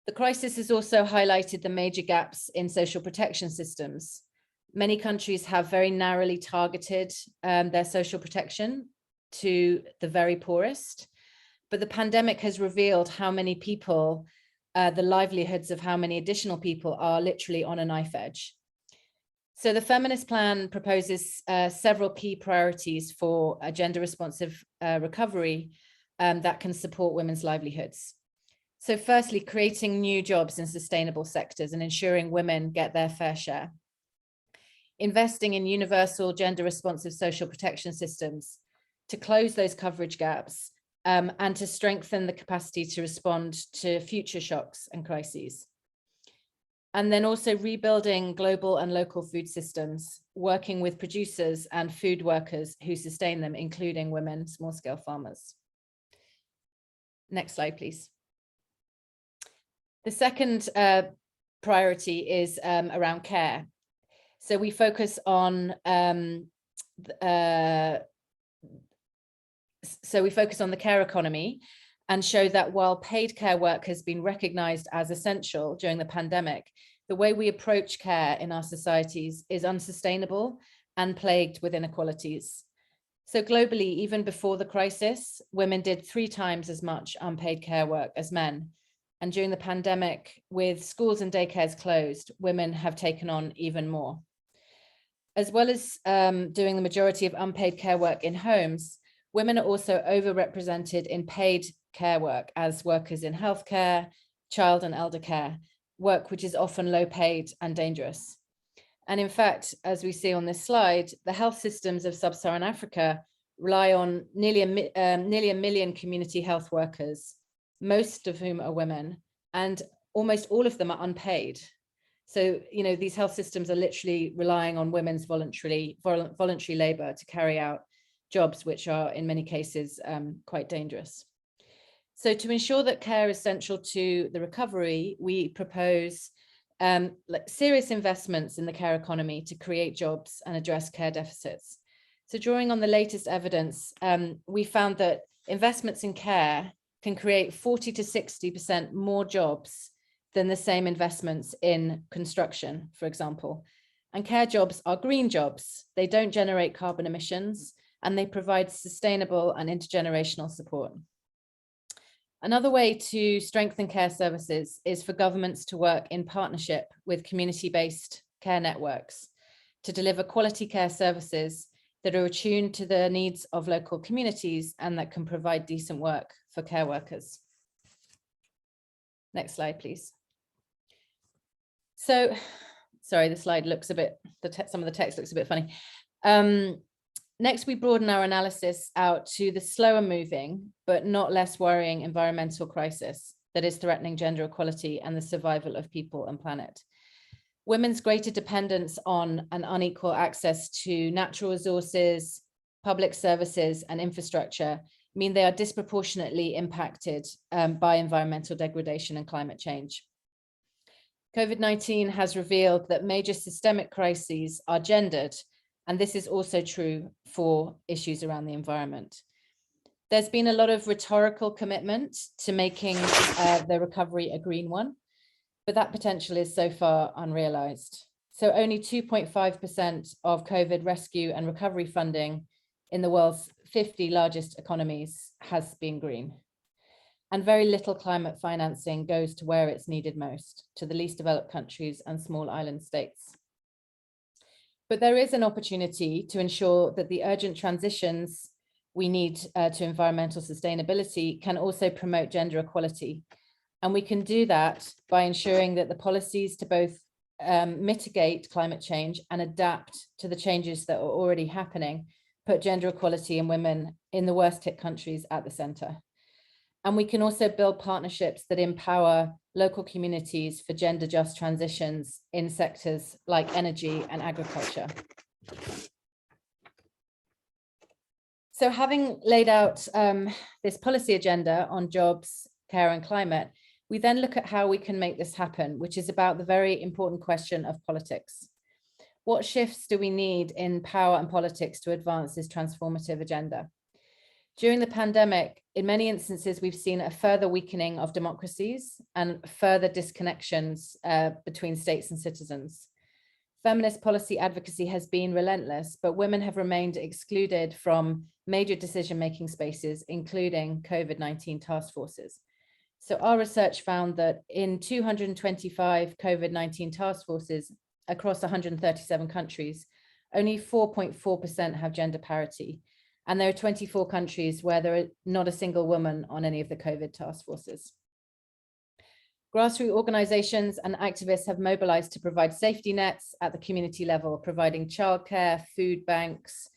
The crisis has also highlighted the major gaps in social protection systems. Many countries have very narrowly targeted their social protection to the very poorest, but the pandemic has revealed how many people, the livelihoods of how many additional people are literally on a knife edge. So the Feminist Plan proposes several key priorities for a gender responsive recovery that can support women's livelihoods. So firstly, creating new jobs in sustainable sectors and ensuring women get their fair share. Investing in universal gender responsive social protection systems to close those coverage gaps and to strengthen the capacity to respond to future shocks and crises. And then also rebuilding global and local food systems, working with producers and food workers who sustain them, including women, small-scale farmers. Next slide, please. The second priority is around care. So we focus on the care economy and show that while paid care work has been recognized as essential during the pandemic, the way we approach care in our societies is unsustainable and plagued with inequalities. So globally, even before the crisis, women did 3 times as much unpaid care work as men. And during the pandemic, with schools and daycares closed, women have taken on even more. As well as doing the majority of unpaid care work in homes, women are also overrepresented in paid care work as workers in healthcare, child and elder care, work which is often low paid and dangerous. And in fact, as we see on this slide, the health systems of sub-Saharan Africa rely on nearly a million community health workers, most of whom are women, and almost all of them are unpaid. So, these health systems are literally relying on women's voluntary labor to carry out jobs which are in many cases quite dangerous. So to ensure that care is central to the recovery, we propose serious investments in the care economy to create jobs and address care deficits. So drawing on the latest evidence, we found that investments in care can create 40 to 60% more jobs than the same investments in construction, for example. And care jobs are green jobs. They don't generate carbon emissions, and they provide sustainable and intergenerational support. Another way to strengthen care services is for governments to work in partnership with community-based care networks to deliver quality care services that are attuned to the needs of local communities and that can provide decent work for care workers. Next slide, please. So, sorry, the slide looks a bit, some of the text looks a bit funny. Next, we broaden our analysis out to the slower moving, but not less worrying environmental crisis that is threatening gender equality and the survival of people and planet. Women's greater dependence on and unequal access to natural resources, public services, and infrastructure mean they are disproportionately impacted by environmental degradation and climate change. COVID-19 has revealed that major systemic crises are gendered, and this is also true for issues around the environment. There's been a lot of rhetorical commitment to making the recovery a green one, but that potential is so far unrealized. So only 2.5% of COVID rescue and recovery funding in the world's 50 largest economies has been green. And very little climate financing goes to where it's needed most, to the least developed countries and small island states. But there is an opportunity to ensure that the urgent transitions we need to environmental sustainability can also promote gender equality. And we can do that by ensuring that the policies to both mitigate climate change and adapt to the changes that are already happening put gender equality and women in the worst hit countries at the center. And we can also build partnerships that empower local communities for gender just transitions in sectors like energy and agriculture. So having laid out this policy agenda on jobs, care and climate, we then look at how we can make this happen, which is about the very important question of politics. What shifts do we need in power and politics to advance this transformative agenda? During the pandemic, in many instances, we've seen a further weakening of democracies and further disconnections between states and citizens. Feminist policy advocacy has been relentless, but women have remained excluded from major decision-making spaces, including COVID-19 task forces. So our research found that in 225 COVID-19 task forces across 137 countries, only 4.4% have gender parity. And there are 24 countries where there are not a single woman on any of the COVID task forces. Grassroots organizations and activists have mobilized to provide safety nets at the community level, providing childcare, food banks,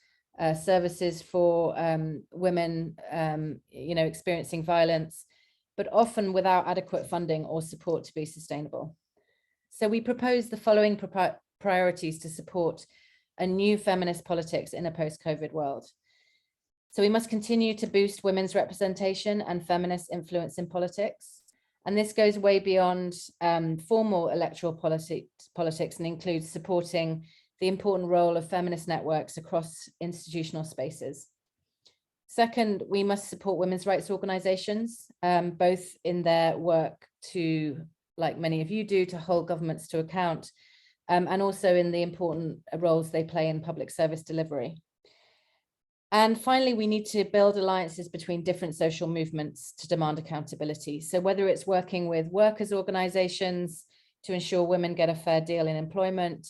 services for women experiencing violence, but often without adequate funding or support to be sustainable. So we propose the following priorities to support a new feminist politics in a post-COVID world. So we must continue to boost women's representation and feminist influence in politics. And this goes way beyond formal electoral politics and includes supporting the important role of feminist networks across institutional spaces. Second, we must support women's rights organizations, both in their work to, like many of you do, to hold governments to account, and also in the important roles they play in public service delivery. And finally, we need to build alliances between different social movements to demand accountability. So whether it's working with workers' organizations to ensure women get a fair deal in employment,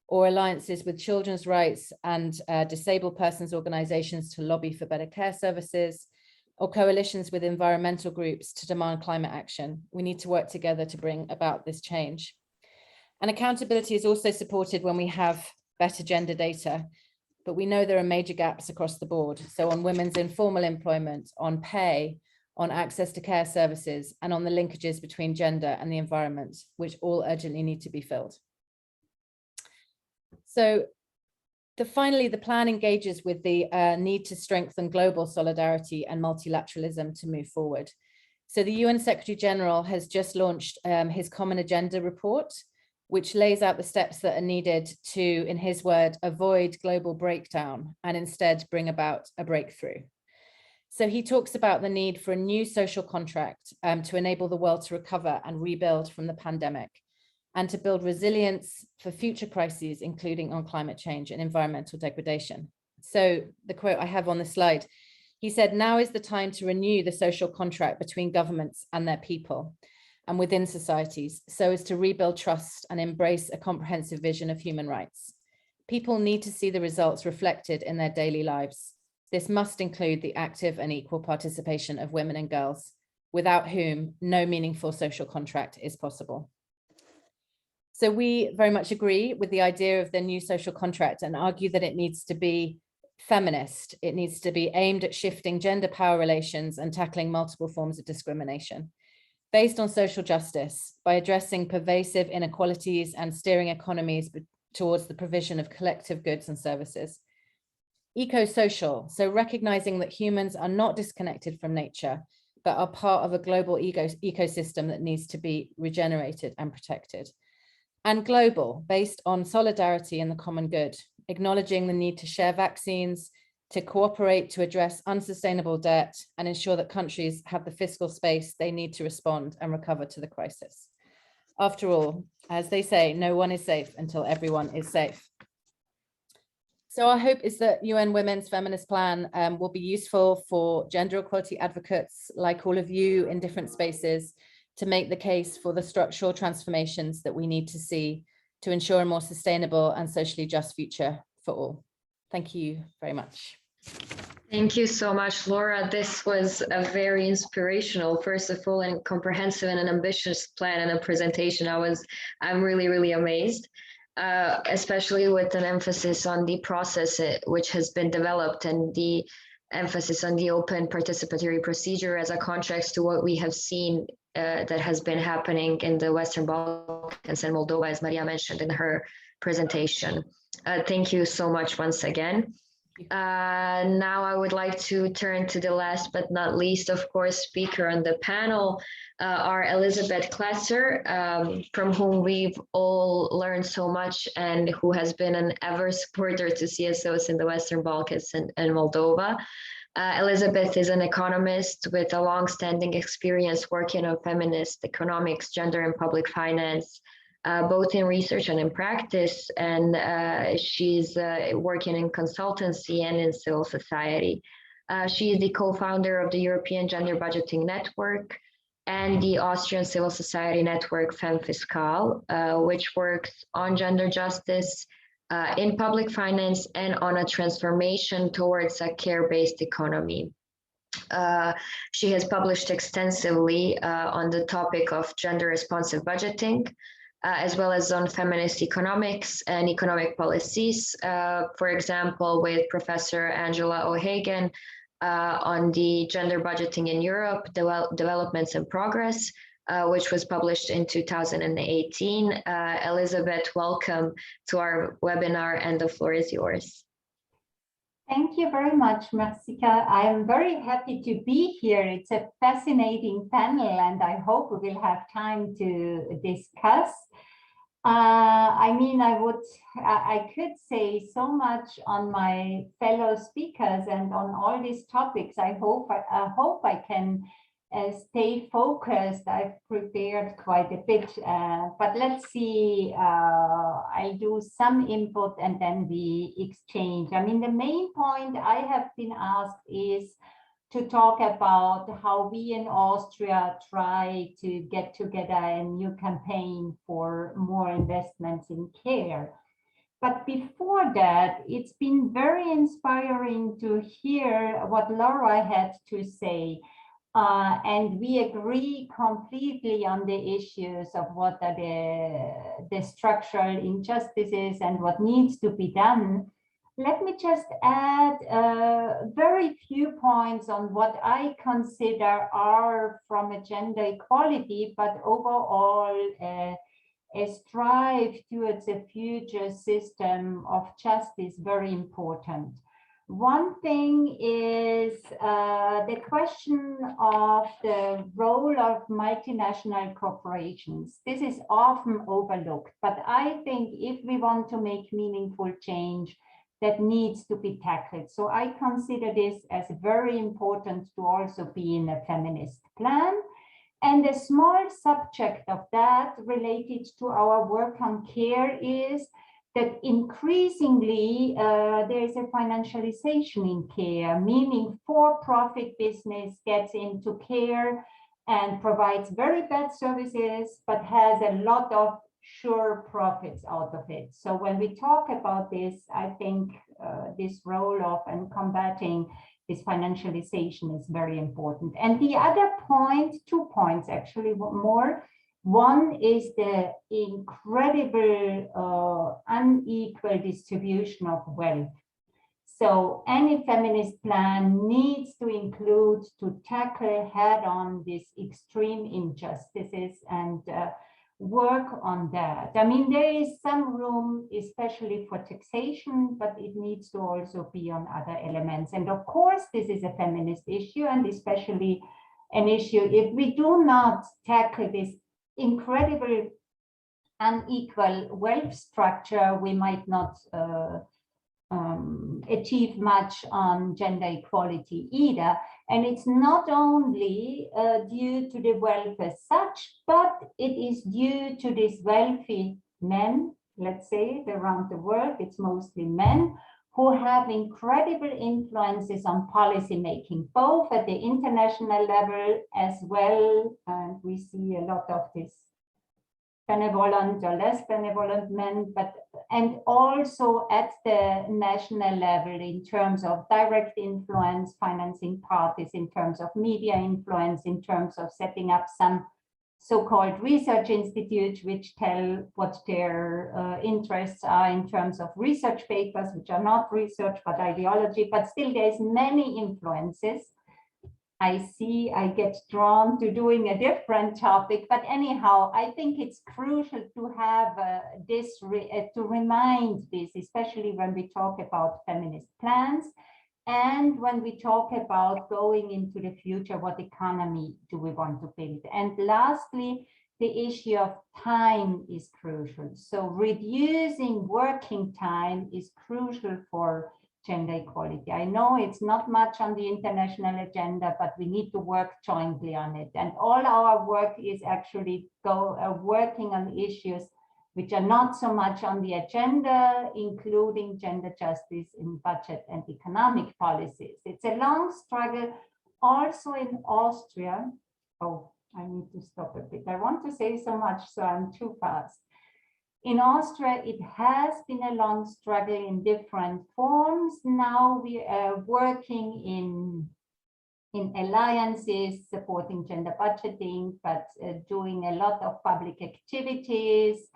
or alliances with children's rights and disabled persons organizations to lobby for better care services, or coalitions with environmental groups to demand climate action, we need to work together to bring about this change. And accountability is also supported when we have better gender data. But we know there are major gaps across the board. So on women's informal employment, on pay, on access to care services, and on the linkages between gender and the environment, which all urgently need to be filled. So finally, the plan engages with the need to strengthen global solidarity and multilateralism to move forward. So the UN Secretary General has just launched his Common Agenda report, which lays out the steps that are needed to, in his word, avoid global breakdown and instead bring about a breakthrough. So he talks about the need for a new social contract to enable the world to recover and rebuild from the pandemic and to build resilience for future crises, including on climate change and environmental degradation. So the quote I have on the slide, he said, "Now is the time to renew the social contract between governments and their people and within societies, so as to rebuild trust and embrace a comprehensive vision of human rights. People need to see the results reflected in their daily lives. This must include the active and equal participation of women and girls, without whom no meaningful social contract is possible." So we very much agree with the idea of the new social contract and argue that it needs to be feminist. It needs to be aimed at shifting gender power relations and tackling multiple forms of discrimination, based on social justice, by addressing pervasive inequalities and steering economies towards the provision of collective goods and services. Eco-social, so recognizing that humans are not disconnected from nature, but are part of a global ecosystem that needs to be regenerated and protected. And global, based on solidarity and the common good, acknowledging the need to share vaccines, to cooperate to address unsustainable debt and ensure that countries have the fiscal space they need to respond and recover to the crisis. After all, as they say, no one is safe until everyone is safe. So our hope is that UN Women's Feminist Plan will be useful for gender equality advocates like all of you in different spaces to make the case for the structural transformations that we need to see to ensure a more sustainable and socially just future for all. Thank you very much. Thank you so much, Laura. This was a very inspirational, first of all, and comprehensive and an ambitious plan and a presentation. I'm really, really amazed, especially with an emphasis on the process which has been developed and the emphasis on the open participatory procedure as a contrast to what we have seen that has been happening in the Western Balkans and Moldova, as Marija mentioned in her presentation. Thank you so much once again. Now I would like to turn to the last but not least, of course, speaker on the panel, our Elisabeth Klatzer, from whom we've all learned so much and who has been an ever supporter to CSOs in the Western Balkans and Moldova. Elisabeth is an economist with a long-standing experience working on feminist economics, gender and public finance, both in research and in practice, and she's working in consultancy and in civil society. She is the co-founder of the European Gender Budgeting Network and the Austrian civil society network Femme Fiscale, which works on gender justice in public finance and on a transformation towards a care-based economy. She has published extensively on the topic of gender-responsive budgeting, as well as on feminist economics and economic policies, for example, with Professor Angela O'Hagan on the gender budgeting in Europe, developments and progress, which was published in 2018. Elisabeth, welcome to our webinar, and the floor is yours. Thank you very much, Marija. I am very happy to be here. It's a fascinating panel, and I hope we will have time to discuss. I mean, I could say so much on my fellow speakers and on all these topics. I hope I can stay focused. I've prepared quite a bit, but let's see. I'll do some input and then we exchange. I mean, the main point I have been asked is to talk about how we in Austria try to get together a new campaign for more investments in care. But before that, it's been very inspiring to hear what Laura had to say. And we agree completely on the issues of what are the structural injustices and what needs to be done. Let me just add very few points on what I consider are from a gender equality, but overall a strive towards a future system of justice very important. One thing is the question of the role of multinational corporations. This is often overlooked, but I think if we want to make meaningful change, that needs to be tackled. So I consider this as very important to also be in a feminist plan. And a small subject of that related to our work on care is that increasingly there is a financialization in care, meaning for-profit business gets into care and provides very bad services, but has a lot of sure profits out of it. So when we talk about this, I think this role of and combating this financialization is very important. And the other point, 2 points actually more. One is the incredible unequal distribution of wealth. So any feminist plan needs to include to tackle head-on these extreme injustices and work on that. I mean, there is some room, especially for taxation, but it needs to also be on other elements. And of course, this is a feminist issue, and especially an issue if we do not tackle this incredible unequal wealth structure, we might not achieve much on gender equality either. And it's not only due to the wealth as such, but it is due to these wealthy men, let's say, around the world. It's mostly men who have incredible influences on policy making, both at the international level as well. And we see a lot of this benevolent or less benevolent men, and also at the national level in terms of direct influence, financing parties, in terms of media influence, in terms of setting up some so-called research institutes, which tell what their interests are in terms of research papers, which are not research but ideology, but still there's many influences. I see I get drawn to doing a different topic, but anyhow, I think it's crucial to have to remind this, especially when we talk about feminist plans and when we talk about going into the future, what economy do we want to build? And lastly, the issue of time is crucial. So reducing working time is crucial for gender equality. I know it's not much on the international agenda, but we need to work jointly on it. And all our work is actually working on issues which are not so much on the agenda, including gender justice in budget and economic policies. It's a long struggle also in Austria. Oh, I need to stop a bit. I want to say so much, so I'm too fast. In Austria, it has been a long struggle in different forms. Now we are working in alliances, supporting gender budgeting, but doing a lot of public activities,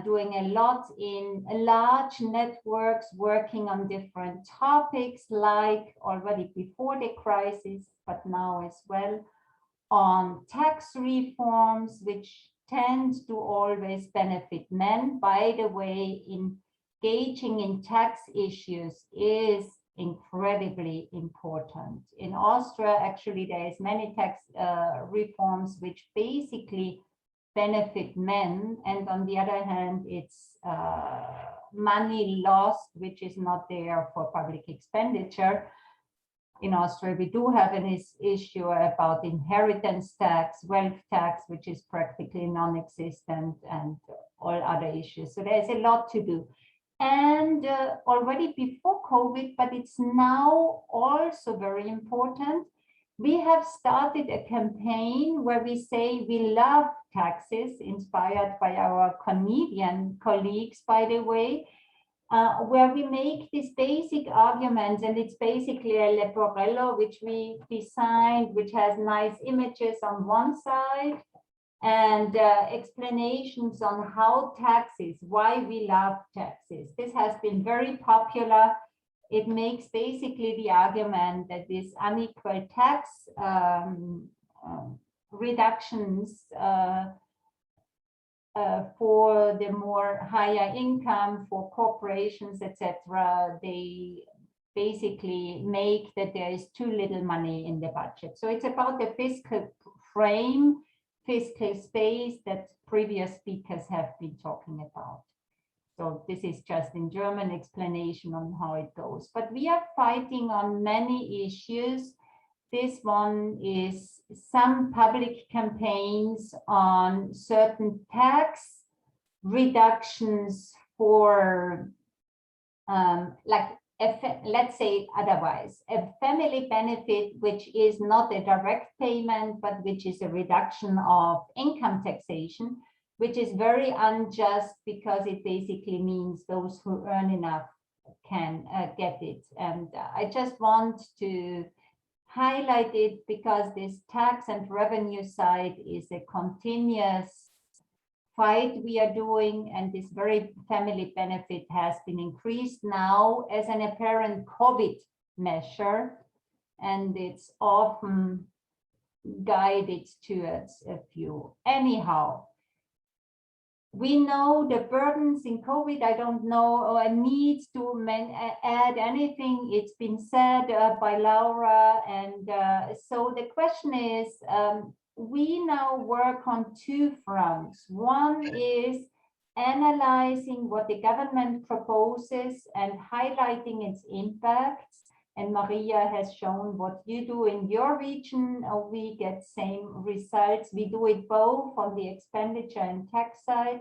doing a lot in large networks, working on different topics, like already before the crisis, but now as well, on tax reforms, which tend to always benefit men. By the way, engaging in tax issues is incredibly important. In Austria, actually, there is many tax reforms which basically benefit men, and on the other hand, it's money lost, which is not there for public expenditure. In Austria, we do have an issue about inheritance tax, wealth tax, which is practically non-existent, and all other issues. So there's a lot to do. And already before COVID, but it's now also very important, we have started a campaign where we say we love taxes, inspired by our Canadian colleagues, by the way, where we make these basic arguments, and it's basically a leporello which we designed, which has nice images on one side and explanations on how taxes, why we love taxes. This has been very popular. It makes basically the argument that these unequal tax reductions for the more higher income, for corporations, etc., they basically make that there is too little money in the budget. So it's about the fiscal frame, fiscal space that previous speakers have been talking about. So this is just in German explanation on how it goes. But we are fighting on many issues. This one is some public campaigns on certain tax reductions for, let's say otherwise, a family benefit which is not a direct payment, but which is a reduction of income taxation, which is very unjust because it basically means those who earn enough can get it. And I just want to highlight it because this tax and revenue side is a continuous fight we are doing, and this very family benefit has been increased now as an apparent COVID measure, and it's often guided towards a few. Anyhow, we know the burdens in COVID. I don't know or I need to add anything. It's been said by Laura. And so the question is, we now work on two fronts. One is analyzing what the government proposes and highlighting its impacts. And Marija has shown what you do in your region. We get same results. We do it both on the expenditure and tax side,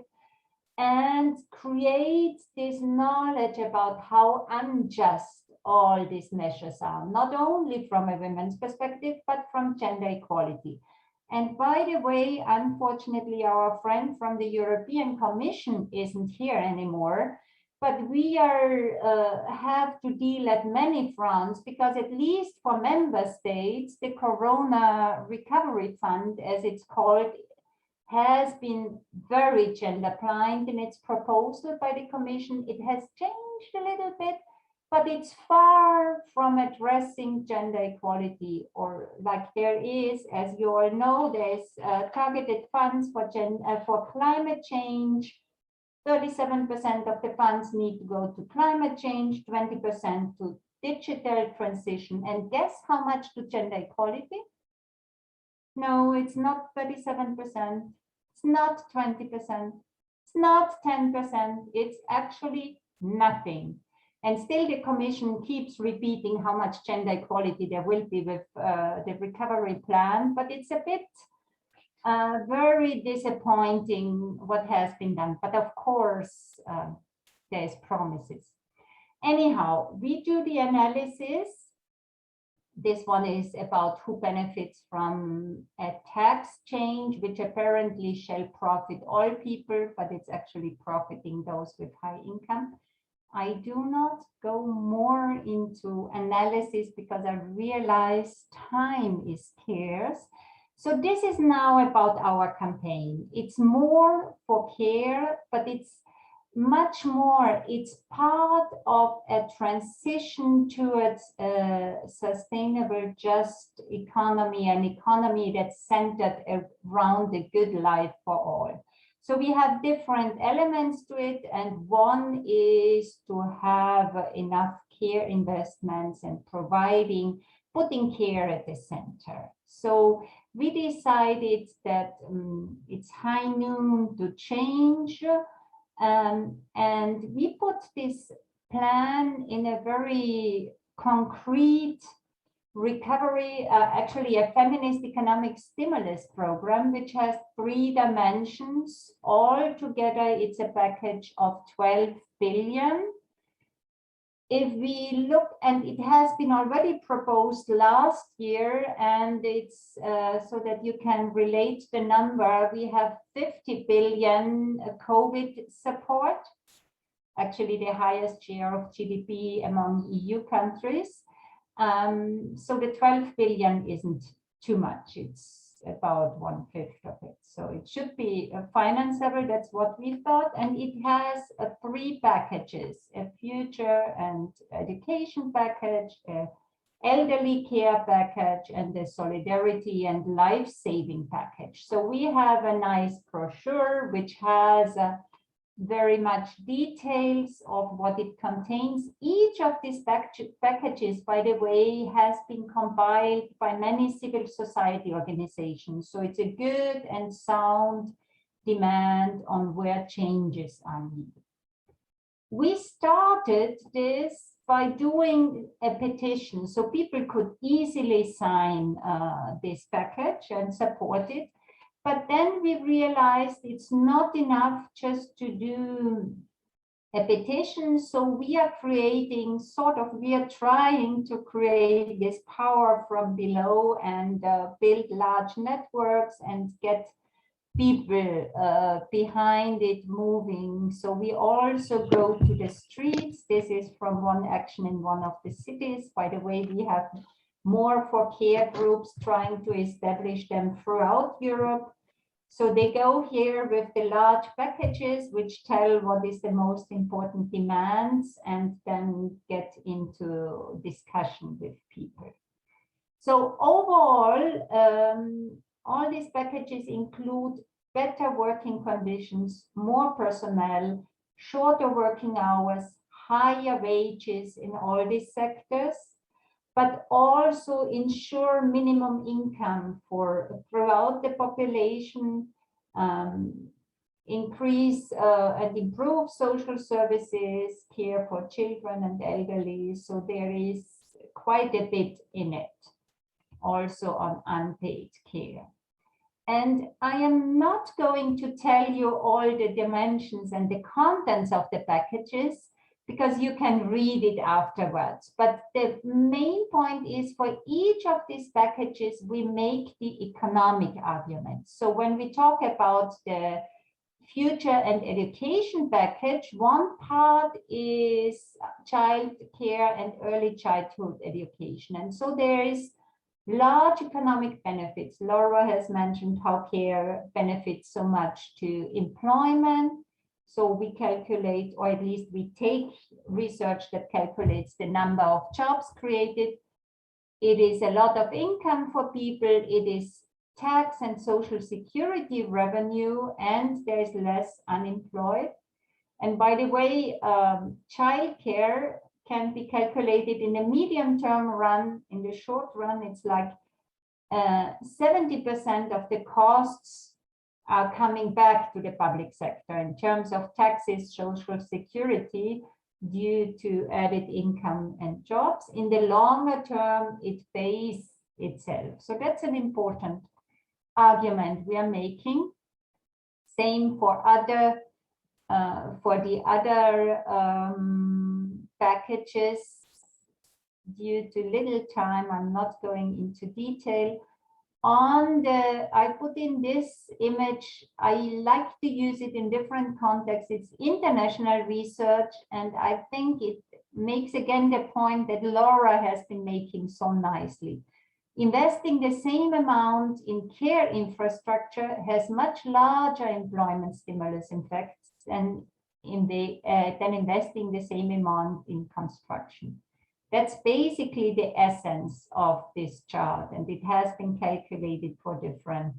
and create this knowledge about how unjust all these measures are, not only from a women's perspective, but from gender equality. And by the way, unfortunately, our friend from the European Commission isn't here anymore. But we have to deal at many fronts, because at least for member states, the Corona Recovery Fund, as it's called, has been very gender blind in its proposal by the Commission. It has changed a little bit, but it's far from addressing gender equality, or like there is, as you all know, there's targeted funds for climate change. 37% of the funds need to go to climate change, 20% to digital transition. And guess how much to gender equality? No, it's not 37%. It's not 20%. It's not 10%. It's actually nothing. And still the Commission keeps repeating how much gender equality there will be with the recovery plan, but it's a bit very disappointing what has been done. But of course, there's promises. Anyhow, we do the analysis. This one is about who benefits from a tax change, which apparently shall profit all people, but it's actually profiting those with high income. I do not go more into analysis because I realize time is scarce. So this is now about our campaign. It's more for care, but it's much more. It's part of a transition towards a sustainable, just economy, an economy that's centered around a good life for all. So we have different elements to it, and one is to have enough care investments and putting care at the center. So we decided that it's high noon to change, and we put this plan in a very concrete recovery, actually a feminist economic stimulus program, which has 3 dimensions. All together, it's a package of 12 billion. If we look, and it has been already proposed last year, and it's so that you can relate the number, we have 50 billion COVID support, actually the highest share of GDP among EU countries. So the 12 billion isn't too much. It's about 1/5 of it. So it should be financeable. That's what we thought. And it has 3 packages: a future and education package, a elderly care package, and the solidarity and life-saving package. So we have a nice brochure which has very much details of what it contains. Each of these packages, by the way, has been compiled by many civil society organizations. So it's a good and sound demand on where changes are needed. We started this by doing a petition, so people could easily sign this package and support it. But then we realized it's not enough just to do a petition. So we are creating we are trying to create this power from below and build large networks and get people behind it moving. So we also go to the streets. This is from one action in one of the cities. By the way, we have more for care groups, trying to establish them throughout Europe. So they go here with the large packages, which tell what is the most important demands, and then get into discussion with people. So overall, all these packages include better working conditions, more personnel, shorter working hours, higher wages in all these sectors, but also ensure minimum income throughout the population, increase and improve social services, care for children and elderly. So there is quite a bit in it, also on unpaid care. And I am not going to tell you all the dimensions and the contents of the packages, because you can read it afterwards. But the main point is, for each of these packages, we make the economic arguments. So when we talk about the future and education package, one part is child care and early childhood education. And so there is Large economic benefits. Laura has mentioned how care benefits so much to employment. So we calculate, or at least we take research that calculates the number of jobs created. It is a lot of income for people. It is tax and social security revenue, and there is less unemployed. And by the way, childcare can be calculated in a medium-term run. In the short run, it's like 70% of the costs are coming back to the public sector in terms of taxes, social security, due to added income and jobs. In the longer term, it pays itself. So that's an important argument we are making. Same for other the other packages. Due to little time, I'm not going into detail. I put in this image, I like to use it in different contexts. It's international research, and I think it makes again the point that Laura has been making so nicely. Investing the same amount in care infrastructure has much larger employment stimulus effects than investing the same amount in construction. That's basically the essence of this chart, and it has been calculated for different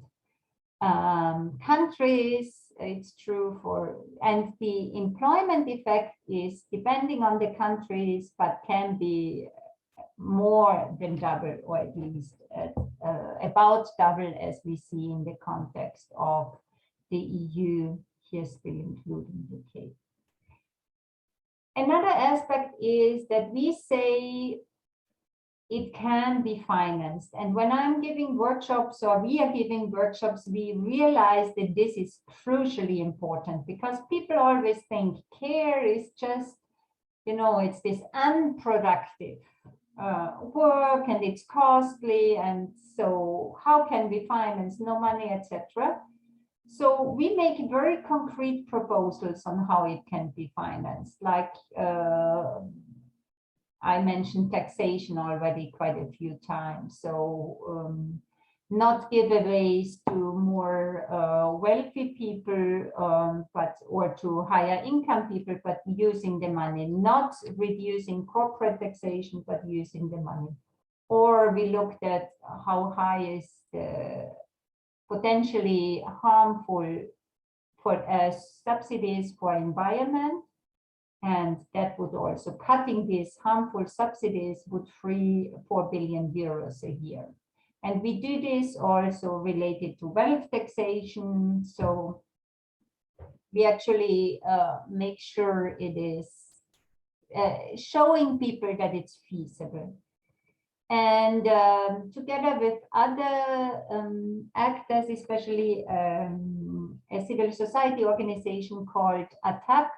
countries. It's true for, and the employment effect is depending on the countries, but can be more than double, or at least about double, as we see in the context of the EU, here still including UK. Another aspect is that we say it can be financed. And when I'm giving workshops, or we are giving workshops, we realize that this is crucially important, because people always think care is just, you know, it's this unproductive work, and it's costly, and so how can we finance? No money, etc. So we make very concrete proposals on how it can be financed. Like I mentioned taxation already quite a few times. So not giveaways to more wealthy people, or to higher income people, but using the money, not reducing corporate taxation, but using the money. Or we looked at how high is the potentially harmful for subsidies for environment, and that would also, cutting these harmful subsidies would free 4 billion euros a year. And we do this also related to wealth taxation. So we actually make sure it is showing people that it's feasible. And together with other actors, especially a civil society organization called ATTAC,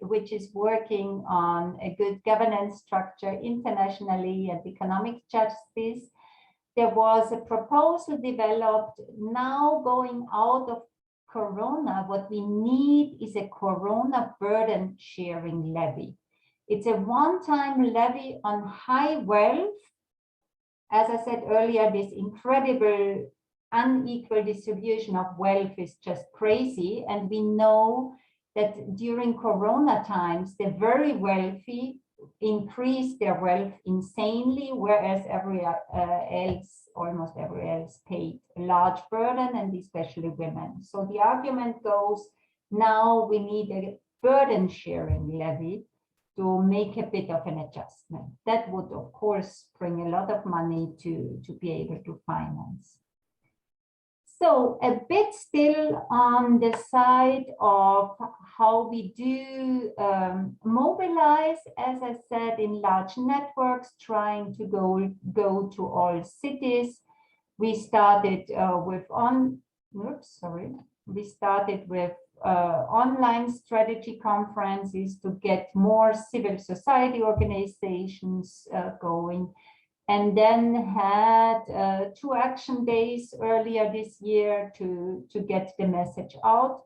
which is working on a good governance structure internationally and economic justice, there was a proposal developed. Now, going out of Corona, what we need is a Corona burden sharing levy. It's a one-time levy on high wealth. As I said earlier, this incredible unequal distribution of wealth is just crazy. And we know that during Corona times, the very wealthy increased their wealth insanely, whereas almost every else paid a large burden, and especially women. So the argument goes, now we need a burden sharing levy to make a bit of an adjustment. That would, of course, bring a lot of money to be able to finance. So a bit still on the side of how we do mobilize, as I said, in large networks, trying to go to all cities. We started with online strategy conferences to get more civil society organizations going, and then had 2 action days earlier this year to get the message out.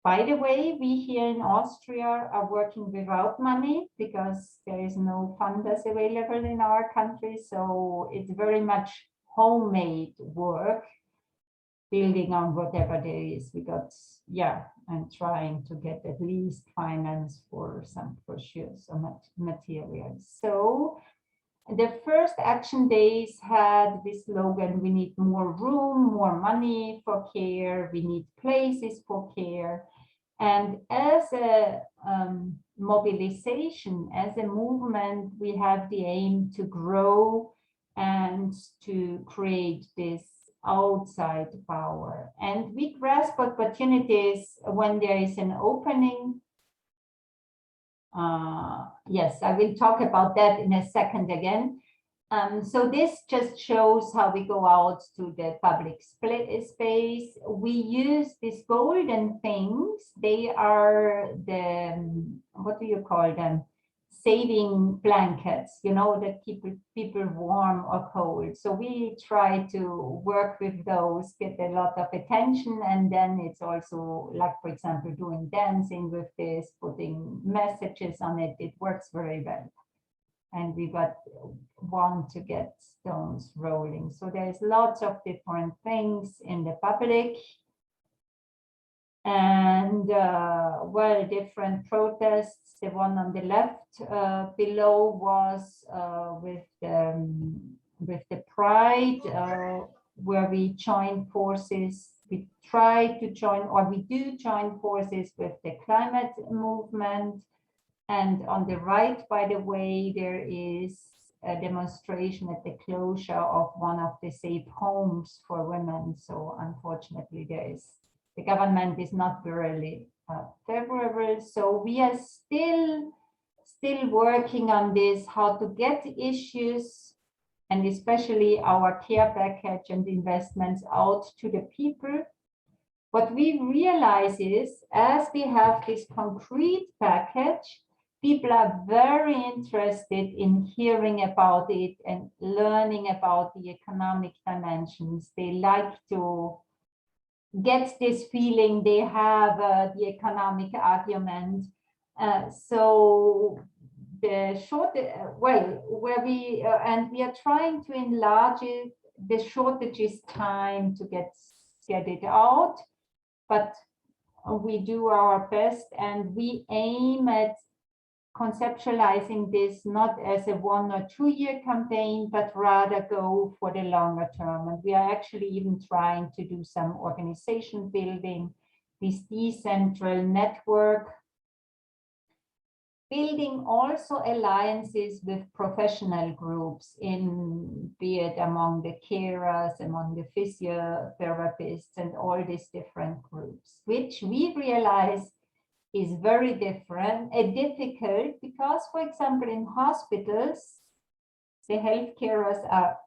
By the way, we here in Austria are working without money because there is no funders available in our country. So it's very much homemade work, building on whatever there is. We got, yeah, and trying to get at least finance for some, for sure, some materials. So the first action days had this slogan: we need more room, more money for care, we need places for care. And as a mobilization, as a movement, we have the aim to grow and to create this outside power. And we grasp opportunities when there is an opening. Yes, I will talk about that in a second again. So this just shows how we go out to the public space. We use these golden things. They are the, what do you call them? Saving blankets, you know, that keep people warm or cold. So we try to work with those, get a lot of attention. And then it's also like, for example, doing dancing with this, putting messages on it. It works very well. And we want to get stones rolling. So there's lots of different things in the public. And well, different protests. The one on the left below was with the Pride, where we joined forces. We try to join, or we do join forces with the climate movement. And on the right, by the way, there is a demonstration at the closure of one of the safe homes for women. So unfortunately, the government is not really favorable. So we are still working on this, how to get issues and especially our care package and investments out to the people. What we realize is, as we have this concrete package, people are very interested in hearing about it and learning about the economic dimensions. They like to get this feeling they have the economic argument. So the short, well, where we and we are trying to enlarge it. The shortage is time to get it out, but we do our best, and we aim at conceptualizing this not as a 1 or 2 year campaign, but rather go for the longer term. And we are actually even trying to do some organization building, this decentral network, building also alliances with professional groups, in be it among the carers, among the physiotherapists, and all these different groups, which we realize is very difficult, because, for example, in hospitals, the health carers are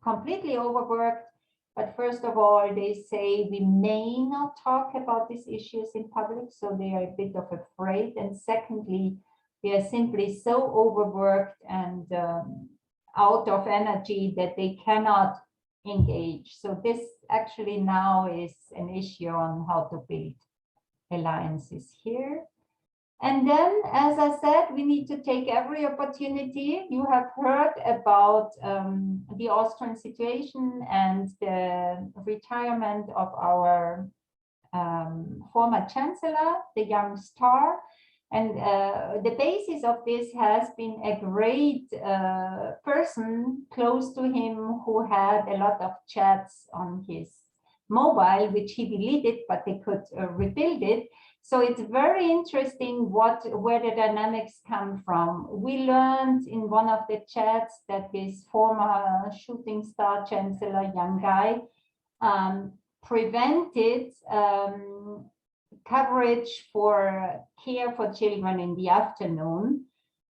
completely overworked. But first of all, they say we may not talk about these issues in public, so they are a bit of afraid. And secondly, they are simply so overworked and out of energy that they cannot engage. So this actually now is an issue on how to build alliances here. And then, as I said, we need to take every opportunity. You have heard about the Austrian situation and the retirement of our former chancellor, the young star. And the basis of this has been a great person close to him who had a lot of chats on his mobile, which he deleted, but they could rebuild it. So it's very interesting where the dynamics come from. We learned in one of the chats that this former shooting star chancellor, young guy, prevented coverage for care for children in the afternoon.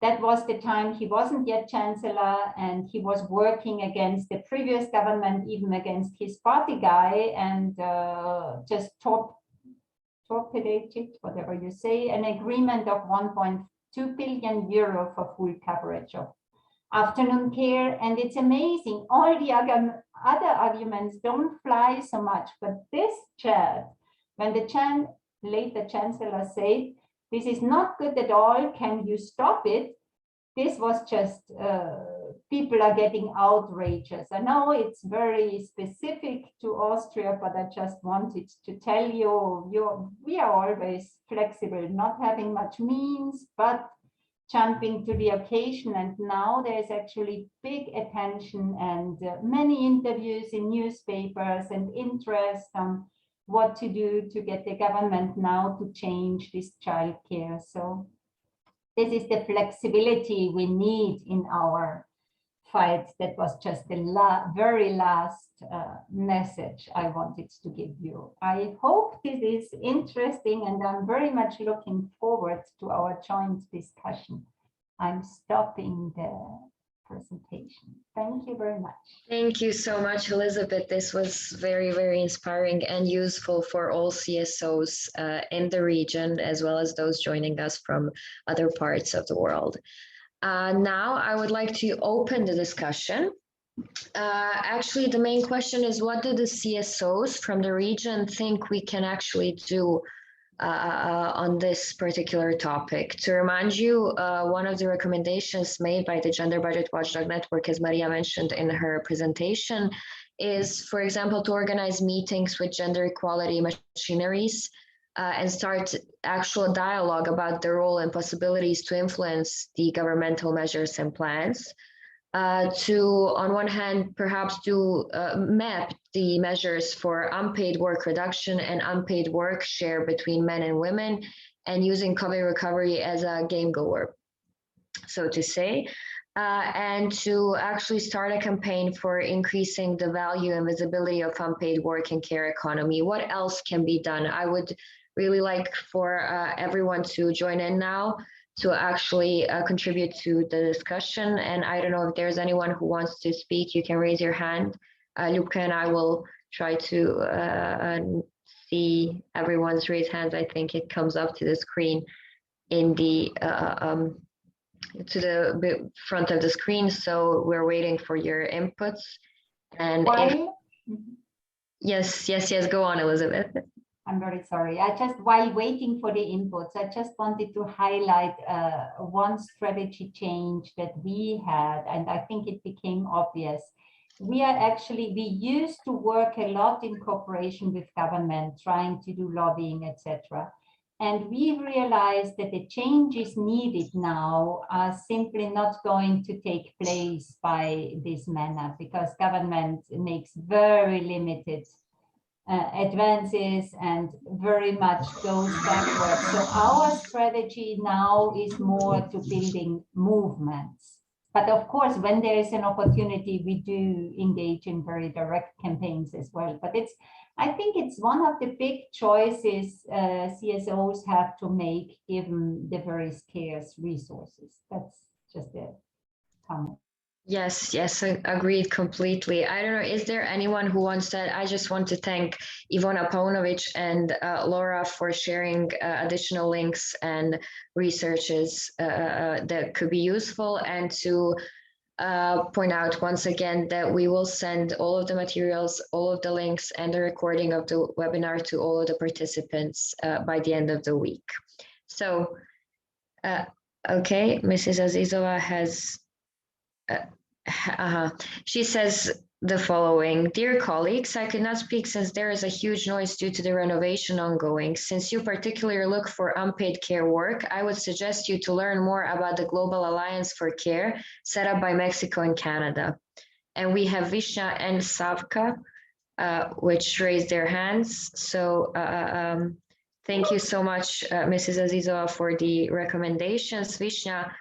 That was the time he wasn't yet chancellor, and he was working against the previous government, even against his party guy, and just torpedoed, whatever you say, an agreement of 1.2 billion euro for full coverage of afternoon care. And it's amazing. All the other arguments don't fly so much, but this chat, when the later chancellor said, this is not good at all, can you stop it? This was just, people are getting outrageous. I know it's very specific to Austria, but I just wanted to tell you, we are always flexible, not having much means, but jumping to the occasion. And now there's actually big attention and many interviews in newspapers and interest on what to do to get the government now to change this childcare. So this is the flexibility we need in our fight. That was just the very last message I wanted to give you. I hope this is interesting, and I'm very much looking forward to our joint discussion. I'm stopping the presentation. Thank you very much. Thank you so much, Elisabeth. This was very, very inspiring and useful for all CSOs in the region, as well as those joining us from other parts of the world. Now, I would like to open the discussion. Actually, the main question is, what do the CSOs from the region think we can actually do on this particular topic? To remind you, one of the recommendations made by the Gender Budget Watchdog Network, as Marija mentioned in her presentation, is, for example, to organize meetings with gender equality machineries and start actual dialogue about the role and possibilities to influence the governmental measures and plans. To, on one hand, perhaps to map the measures for unpaid work reduction and unpaid work share between men and women, and using COVID recovery as a game goer, so to say, and to actually start a campaign for increasing the value and visibility of unpaid work and care economy. What else can be done? I would really like for everyone to join in now to actually contribute to the discussion. And I don't know if there's anyone who wants to speak, you can raise your hand. Ljubka and I will try to see everyone's raised hands. I think it comes up to the screen in the, to the front of the screen. So we're waiting for your inputs. And yes, go on, Elisabeth. I'm very sorry. I just, while waiting for the inputs, I just wanted to highlight one strategy change that we had, and I think it became obvious. We used to work a lot in cooperation with government, trying to do lobbying, etc. And we realized that the changes needed now are simply not going to take place by this manner, because government makes very limited advances and very much goes backwards. So our strategy now is more to building movements. But of course, when there is an opportunity, we do engage in very direct campaigns as well. But I think it's one of the big choices CSOs have to make given the very scarce resources. That's just a comment. Yes, agreed completely. I don't know, is there anyone who wants that? I just want to thank Ivona Paunovic and Laura for sharing additional links and researches that could be useful, and to point out once again that we will send all of the materials, all of the links and the recording of the webinar to all of the participants by the end of the week. So, okay, Mrs. Azizova has she says the following: dear colleagues, I could not speak since there is a huge noise due to the renovation ongoing. Since you particularly look for unpaid care work, I would suggest you to learn more about the Global Alliance for Care set up by Mexico and Canada. And we have Vishna and Savka, which raised their hands. So thank you so much, Mrs. Azizova, for the recommendations. Vishna,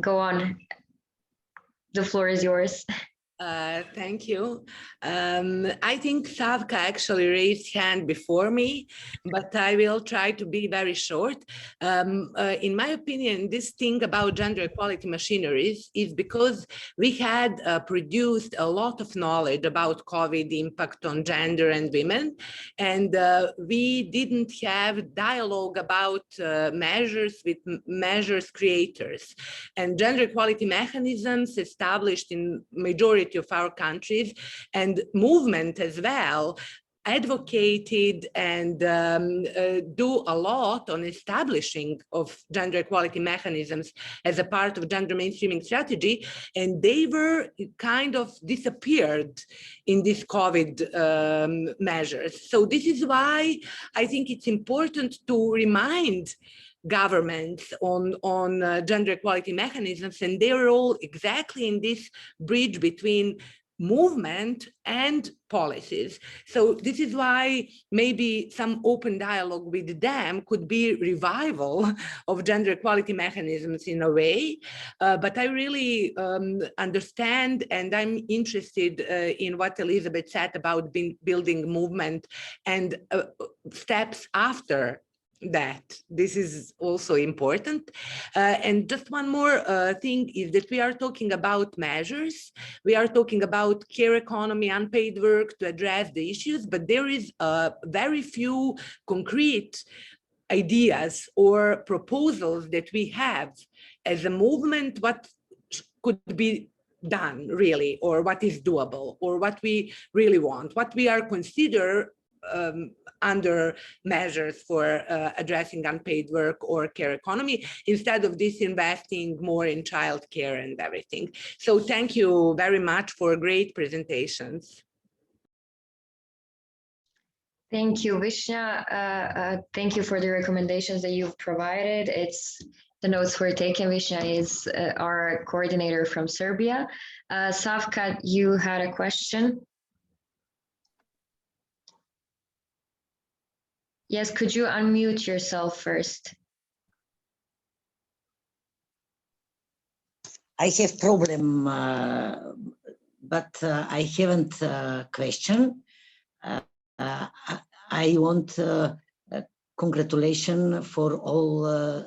go on. The floor is yours. Thank you. I think Savka actually raised hand before me, but I will try to be very short. In my opinion, this thing about gender equality machineries is because we had produced a lot of knowledge about COVID impact on gender and women, and we didn't have dialogue about measures with measures creators. And gender equality mechanisms established in majority of our countries and movement as well advocated and do a lot on establishing of gender equality mechanisms as a part of gender mainstreaming strategy, and they were kind of disappeared in these COVID measures. So this is why I think it's important to remind governments on gender equality mechanisms and their role exactly in this bridge between movement and policies. So this is why maybe some open dialogue with them could be revival of gender equality mechanisms in a way. But I really understand, and I'm interested in what Elisabeth said about building movement and steps after that. This is also important. And just one more thing is that we are talking about measures. We are talking about care economy, unpaid work to address the issues, but there is very few concrete ideas or proposals that we have as a movement, what could be done really, or what is doable, or what we really want, what we are considered under measures for addressing unpaid work or care economy, instead of this investing more in childcare and everything. So thank you very much for great presentations. Thank you, Vishnya. Thank you for the recommendations that you've provided. The notes were taken. Vishnya is our coordinator from Serbia. Savka, you had a question? Yes, could you unmute yourself first? I have problem, but I haven't question. I want congratulations for all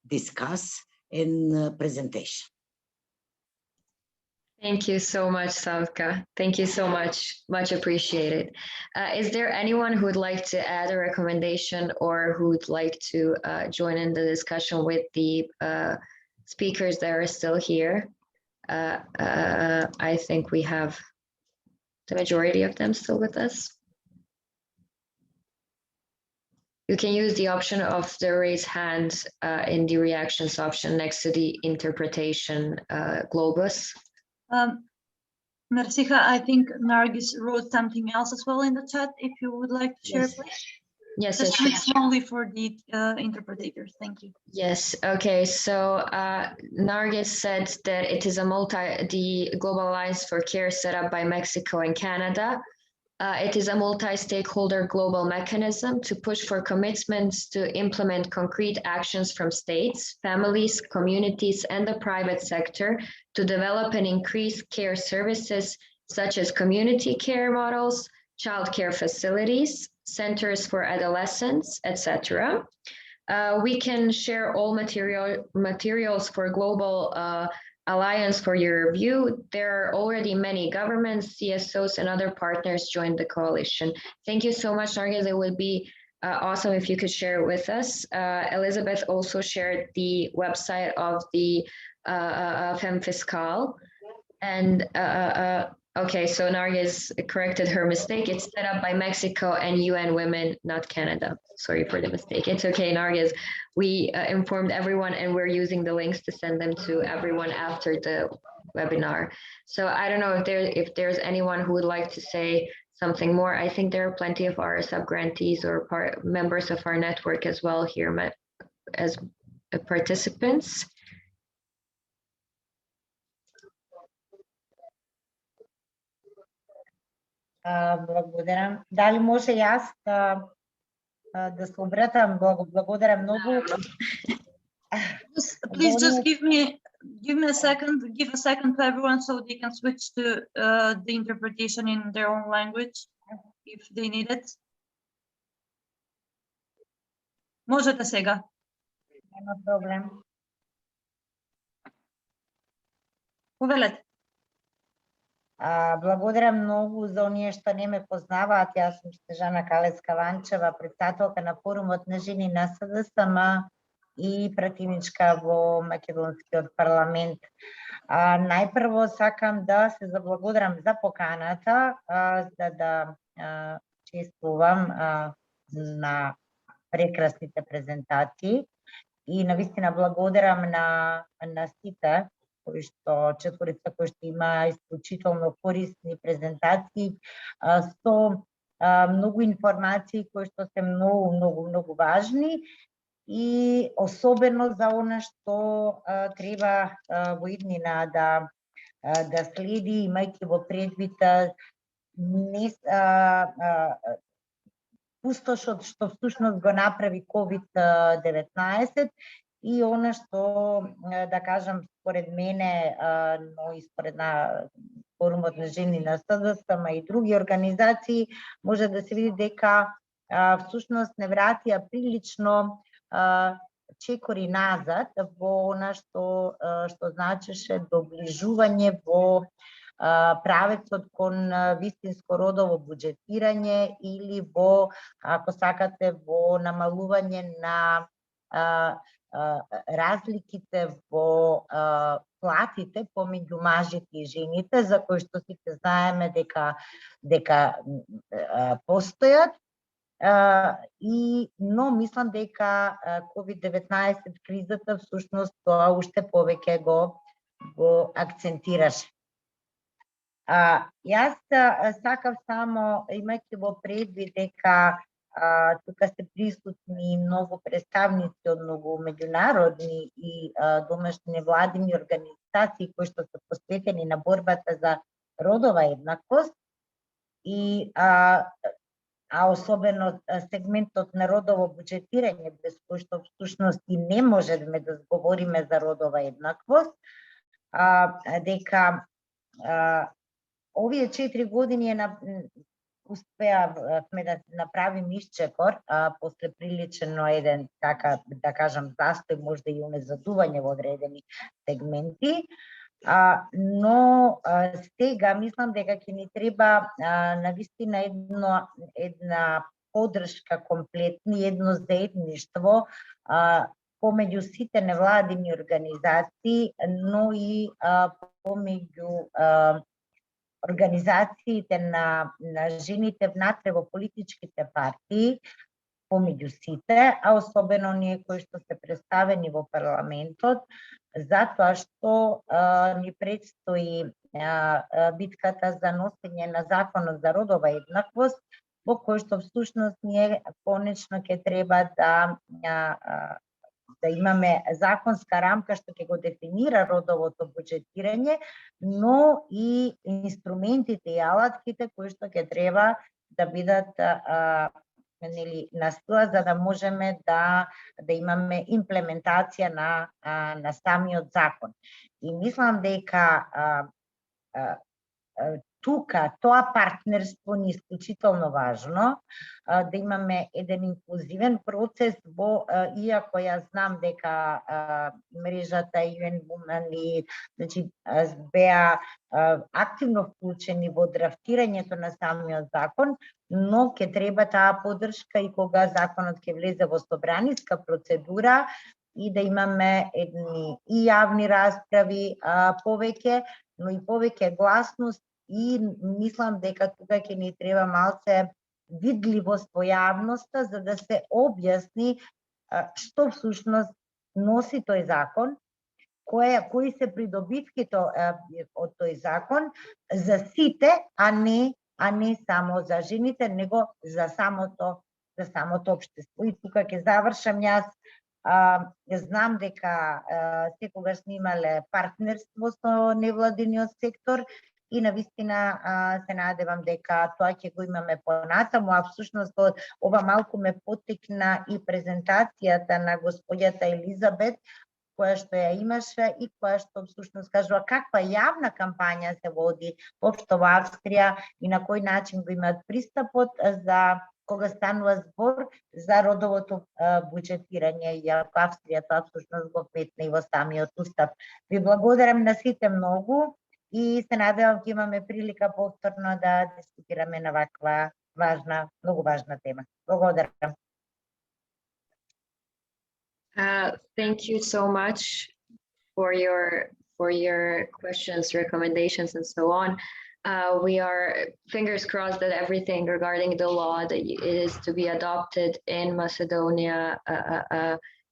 discuss and presentation. Thank you so much, Savka. Thank you so much. Much appreciated. Is there anyone who would like to add a recommendation or who would like to join in the discussion with the speakers that are still here? I think we have the majority of them still with us. You can use the option of the raise hand in the reactions option next to the interpretation globus. Marcija, I think Nargis wrote something else as well in the chat. If you would like to share, please. Yes, just yes. only for the interpreters. Thank you. Yes. Okay. So Nargis said that it is the Global Alliance for Care set up by Mexico and Canada. It is a multi-stakeholder global mechanism to push for commitments to implement concrete actions from states, families, communities, and the private sector to develop and increase care services such as community care models, child care facilities, centers for adolescents, etc. We can share all materials for Global Alliance for your review. There are already many governments, CSOs, and other partners joined the coalition. Thank you so much, Nargis. It would be awesome if you could share it with us. Elisabeth also shared the website of the Femme Fiscale. And okay, so Nargis corrected her mistake. It's set up by Mexico and UN Women, not Canada. Sorry for the mistake. It's okay, Nargis. We informed everyone and we're using the links to send them to everyone after the webinar. So I don't know if there's anyone who would like to say something more. I think there are plenty of our sub-grantees or members of our network as well here as participants. Благодаря. Дали може и аз да се обратам? Благодаря много. Please just give me a second. Give a second to everyone so they can switch to the interpretation in their own language if they need it. Можете сега. Няма проблем. Повелете. Благодаря много за оние што не ме познаваат. Јас сум Снежана Калецка-Ванчева, председателка на форумот на жени на СДСМ и пратеничка во Македонскиот парламент. Најпрво сакам да се заблагодарам за поканата, за да чествувам на прекрасните презентации и навистина благодарам на сите четворица кои што има исклучително корисни презентации со многу информации кои што се многу важни и особено за она што треба во иднина да следи, имајќи во предвид пустошот што всушност го направи COVID-19 и она што, да кажам, според мене, но и според форумот на жени на СДСМ и други организации, може да се види дека всушност не вратија прилично чекори назад во она што значеше доближување во правецот кон вистинско родово буџетирање или во, ако сакате, во намалување на разликите во платите помеѓу мажите и жените, за кои што сите знаеме дека постојат. Но мислам дека COVID-19 кризата всушност тоа уште повеќе го акцентираше. Јас сакав само, имајќи во предвид дека тука се присутни многу представници од многу меѓународни и домашни невладини организации кои што се посветени на борбата за родова еднаквост и особено сегментот на родово буџетирање, без кој што всушност и не можеме да збориме за родова еднаквост, дека овие 4 години успеавме да направим исчекор после прилично еден, така да кажам, застој, можда и унезадување во одредени сегменти, но сега мислам дека ќе ни треба навистина една поддршка комплетни, едно заедништво помеѓу сите невладини организации, но и помеѓу организациите на жените внатре во политичките партии, помеѓу сите, особено ние кои што се представени во парламентот, затоа што ни предстои битката за носење на законот за родова еднаквост, во кој што всушност ние конечно ќе треба да имаме законска рамка што ќе го дефинира родовото буџетирање, но и инструментите и алатките кои што ќе треба да бидат на сила за да можеме да имаме имплементација на самиот закон. И мислам дека тука тоа партнерство ни е исклучително важно, да имаме еден инклузивен процес во, иако јас знам дека мрежата UN Women и беа активно вклучени во драфтирањето на самиот закон, но ќе треба таа поддршка и кога законот ќе влезе во собраниска процедура и да имаме едни и јавни расправи повеќе, но и повеќе гласност. И мислам дека тука ќе ни треба малце видливост во јавноста за да се објасни што всушност носи тој закон, кои се придобивките од тој закон за сите, а не само за жените, него за самото општество. И тука ќе завршам јас. Знам дека секогаш снимале партнерство со невладиниот сектор и навистина се надевам дека тоа ќе го имаме понатаму, а всушност ова малку ме поттикна и презентацијата на господјата Елизабет, која што ја имаше и која што всушност кажува каква јавна кампања се води општо во Австрија и на кој начин го имаат пристапот за кога станува збор за родовото буџетирање, иако Австрија тоа всушност го вметна и во самиот устав. Ви благодарам на сите многу и се надевам ќе имаме прилика повторно да дискутираме на ваква важна, многу важна тема. Благодарам. Thank you so much for your questions, recommendations, and so on. we are fingers crossed that everything regarding the law that is to be adopted in Macedonia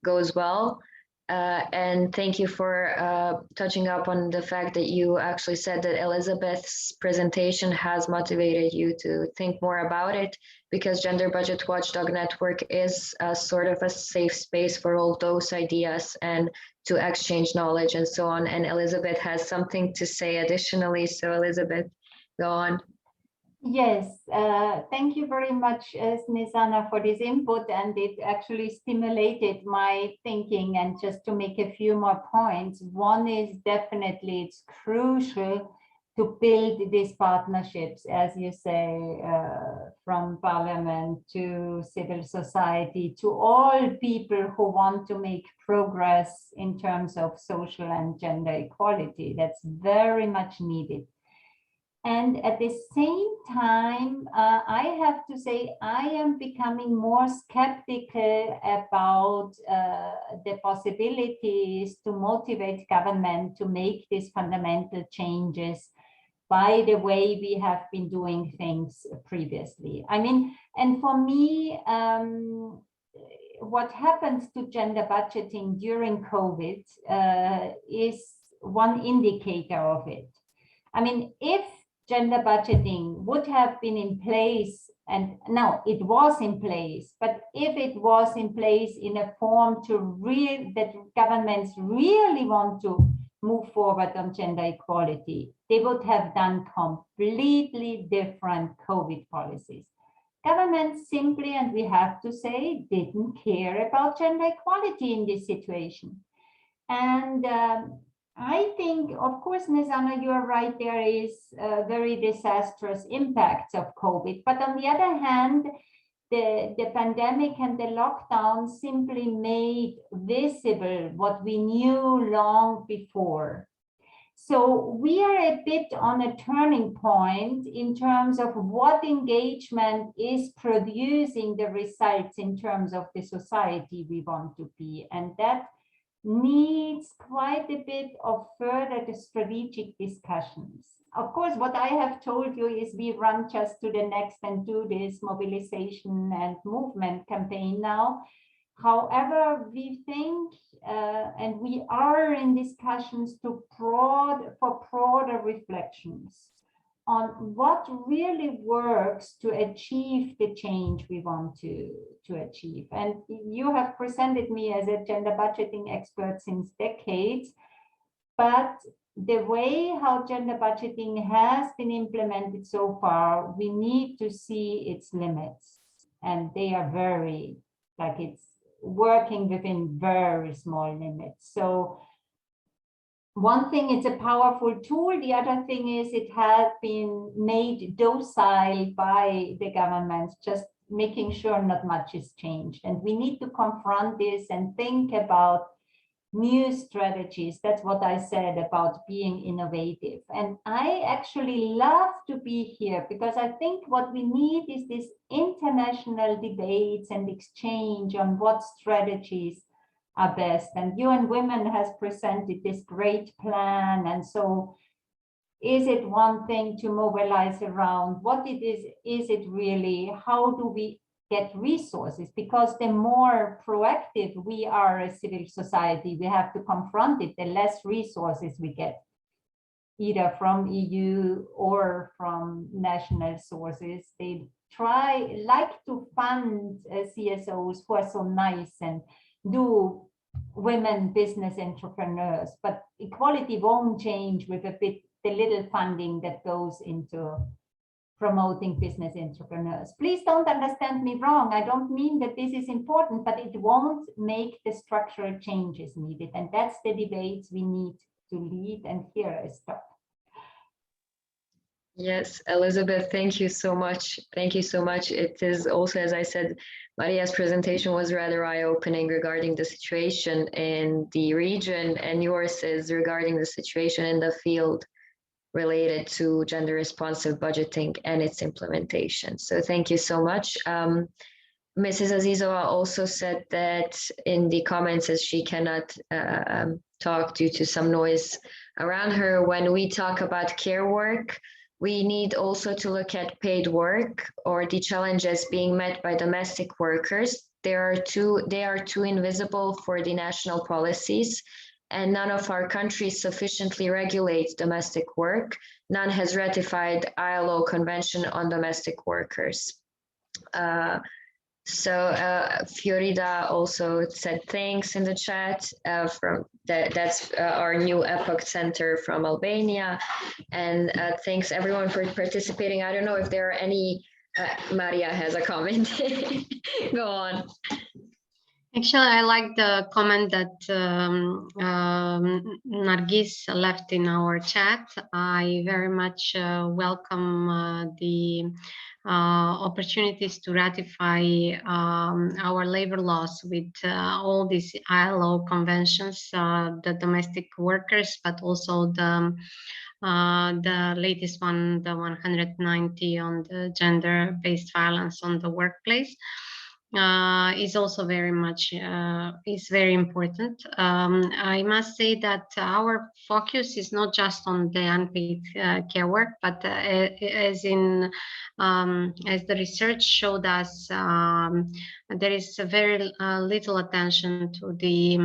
goes well. And thank you for touching up on the fact that you actually said that Elisabeth's presentation has motivated you to think more about it, because Gender Budget Watchdog Network is sort of a safe space for all those ideas and to exchange knowledge and so on. And Elisabeth has something to say additionally. So Elisabeth, go on. Yes, thank you very much, Snezana, for this input, and it actually stimulated my thinking. And just to make a few more points, one is definitely it's crucial to build these partnerships, as you say, from parliament to civil society, to all people who want to make progress in terms of social and gender equality. That's very much needed. And at the same time, I have to say, I am becoming more skeptical about the possibilities to motivate government to make these fundamental changes by the way we have been doing things previously. I mean, and for me, what happens to gender budgeting during COVID is one indicator of it. I mean, if gender budgeting would have been in place, and now it was in place, but if it was in place in a form that governments really want to move forward on gender equality, they would have done completely different COVID policies. Governments simply, and we have to say, didn't care about gender equality in this situation. And I think, of course, Snezana, you are right, there is very disastrous impacts of COVID. But on the other hand, the pandemic and the lockdown simply made visible what we knew long before. So we are a bit on a turning point in terms of what engagement is producing the results in terms of the society we want to be. And that needs quite a bit of further strategic discussions. Of course, what I have told you is we run just to the next and do this mobilization and movement campaign now. However, we think, and we are in discussions for broader reflections on what really works to achieve the change we want to achieve. And you have presented me as a gender budgeting expert since decades, but the way how gender budgeting has been implemented so far, we need to see its limits. And they are very, like it's working within very small limits. So one thing, it's a powerful tool. The other thing is it has been made docile by the governments, just making sure not much is changed. And we need to confront this and think about new strategies. That's what I said about being innovative. And I actually love to be here because I think what we need is this international debates and exchange on what strategies are best. And UN Women has presented this great plan. And so is it one thing to mobilize around? What it is it really? How do we get resources? Because the more proactive we are as civil society, we have to confront it, the less resources we get, either from EU or from national sources. They like to fund CSOs who are so nice and do women business entrepreneurs, but equality won't change with the little funding that goes into promoting business entrepreneurs. Please don't understand me wrong. I don't mean that this is important, but it won't make the structural changes needed. And that's the debates we need to lead. And here I stop. Yes, Elisabeth, thank you so much. Thank you so much. It is also, as I said, Marija's presentation was rather eye-opening regarding the situation in the region, and yours is regarding the situation in the field related to gender responsive budgeting and its implementation. So thank you so much. Mrs. Azizova also said that in the comments, as she cannot talk due to some noise around her, when we talk about care work, We need also to look at paid work or the challenges being met by domestic workers. They are too invisible for the national policies, and none of our countries sufficiently regulates domestic work. None has ratified ILO Convention on Domestic Workers. Fiorida also said thanks in the chat that's our new Epoch Center from Albania, and thanks everyone for participating. I don't know if there are any. Marija has a comment. Go on. Actually, I like the comment that Nargis left in our chat. I very much welcome the opportunities to ratify our labor laws with all these ILO conventions, the domestic workers, but also the latest one, the 190 on the gender-based violence on the workplace. Is also very much is very important. I must say that our focus is not just on the unpaid care work, but as the research showed us, there is a very little attention to the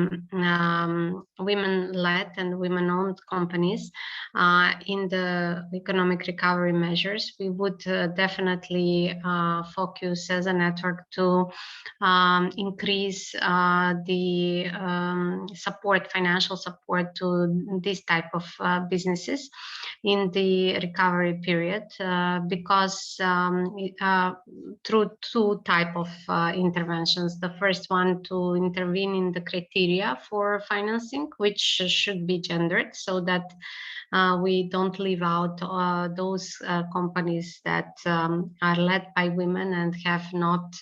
women-led and women-owned companies in the economic recovery measures. We would definitely focus as a network to increase the financial support to this type of businesses in the recovery period, because through two type of interventions. The first one, to intervene in the criteria for financing, which should be gendered, so that we don't leave out those companies that are led by women and have not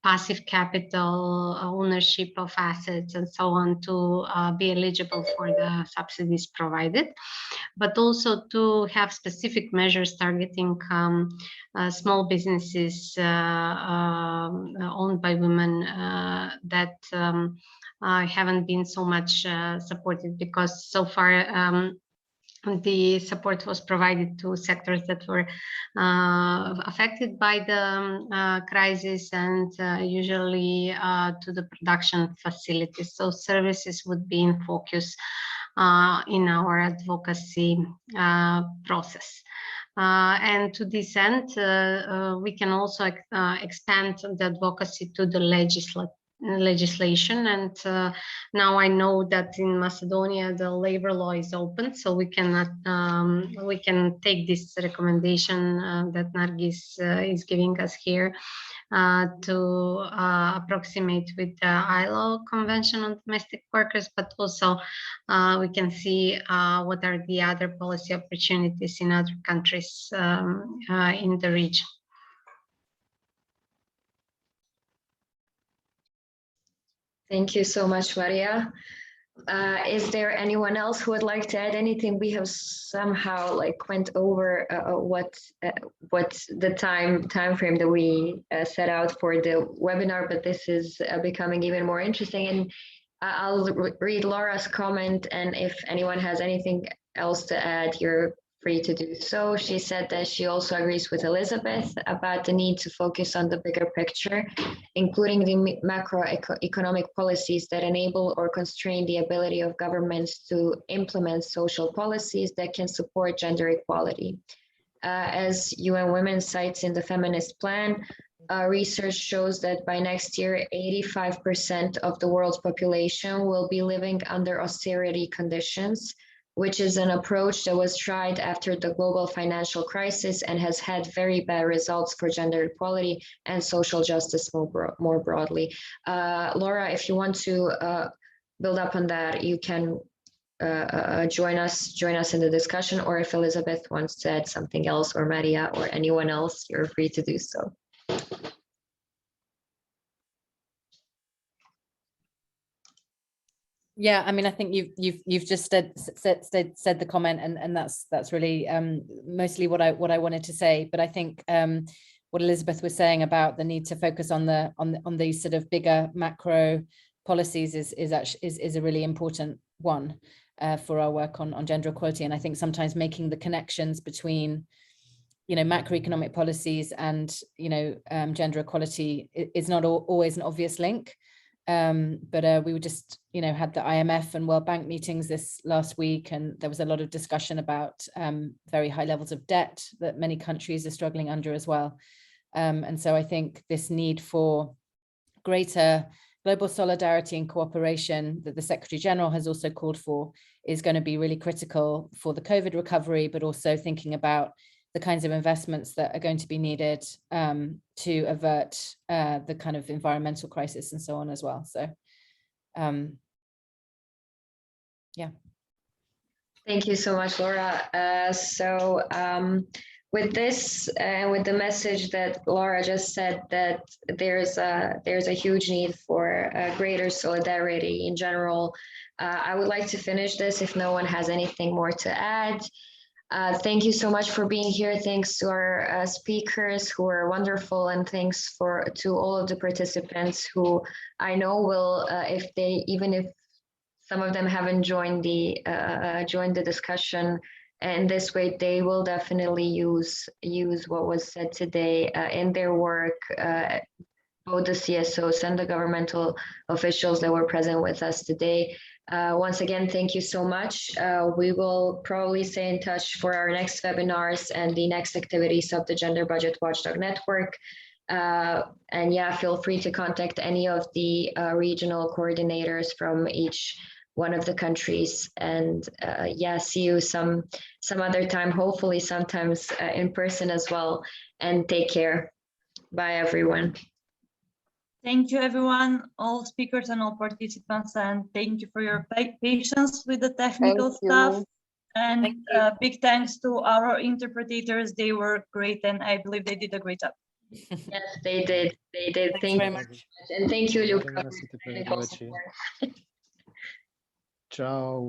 passive capital, ownership of assets, and so on, to be eligible for the subsidies provided, but also to have specific measures targeting small businesses owned by women that haven't been so much supported, because so far the support was provided to sectors that were affected by the crisis, and usually to the production facilities. So services would be in focus in our advocacy process. And to this end, we can also expand the advocacy to the legislation, and now I know that in Macedonia the labor law is open, so we can take this recommendation that Nargis is giving us here to approximate with the ILO Convention on Domestic Workers, but also we can see what are the other policy opportunities in other countries in the region. Thank you so much, Marija. Is there anyone else who would like to add anything? We have somehow went over what the time frame that we set out for the webinar, but this is becoming even more interesting. And I'll read Laura's comment, and if anyone has anything else to add, you're free to do so. She said that she also agrees with Elisabeth about the need to focus on the bigger picture, including the macroeconomic policies that enable or constrain the ability of governments to implement social policies that can support gender equality. As UN Women cites in the Feminist Plan, research shows that by next year, 85% of the world's population will be living under austerity conditions, which is an approach that was tried after the global financial crisis and has had very bad results for gender equality and social justice more broadly. Laura, if you want to build up on that, you can join us in the discussion, or if Elisabeth wants to add something else, or Marija, or anyone else, you're free to do so. Yeah, I mean, I think you've just said the comment, and that's really mostly what I wanted to say. But I think what Elisabeth was saying about the need to focus on these sort of bigger macro policies is a really important one. for our work on gender equality. And I think sometimes making the connections between, macroeconomic policies and, gender equality is not always an obvious link. But we were just, had the IMF and World Bank meetings this last week, and there was a lot of discussion about very high levels of debt that many countries are struggling under as well. And so I think this need for greater global solidarity and cooperation that the Secretary General has also called for is going to be really critical for the COVID recovery, but also thinking about the kinds of investments that are going to be needed to avert the kind of environmental crisis and so on as well. So, yeah. Thank you so much, Laura. With this, with the message that Laura just said, that there's a huge need for greater solidarity in general, I would like to finish this if no one has anything more to add. Thank you so much for being here. Thanks to our speakers who are wonderful, and thanks to all of the participants who I know will, even if some of them haven't joined the discussion, and this way they will definitely use what was said today in their work, both the CSOs and the governmental officials that were present with us today. Once again, thank you so much. We will probably stay in touch for our next webinars and the next activities of the Gender Budget Watchdog Network. And yeah, feel free to contact any of the regional coordinators from each one of the countries, and yeah, see you some other time, hopefully sometimes in person as well, and take care. Bye everyone. Thank you everyone, all speakers and all participants, and thank you for your patience with the technical stuff. And big thanks to our interpreters. They were great, and I believe they did a great job. Yes, they did. They did. Thank you very much. And thank you, Luca. Ciao.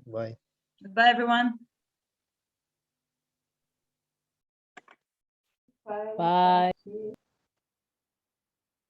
Bye. Bye, everyone. Bye.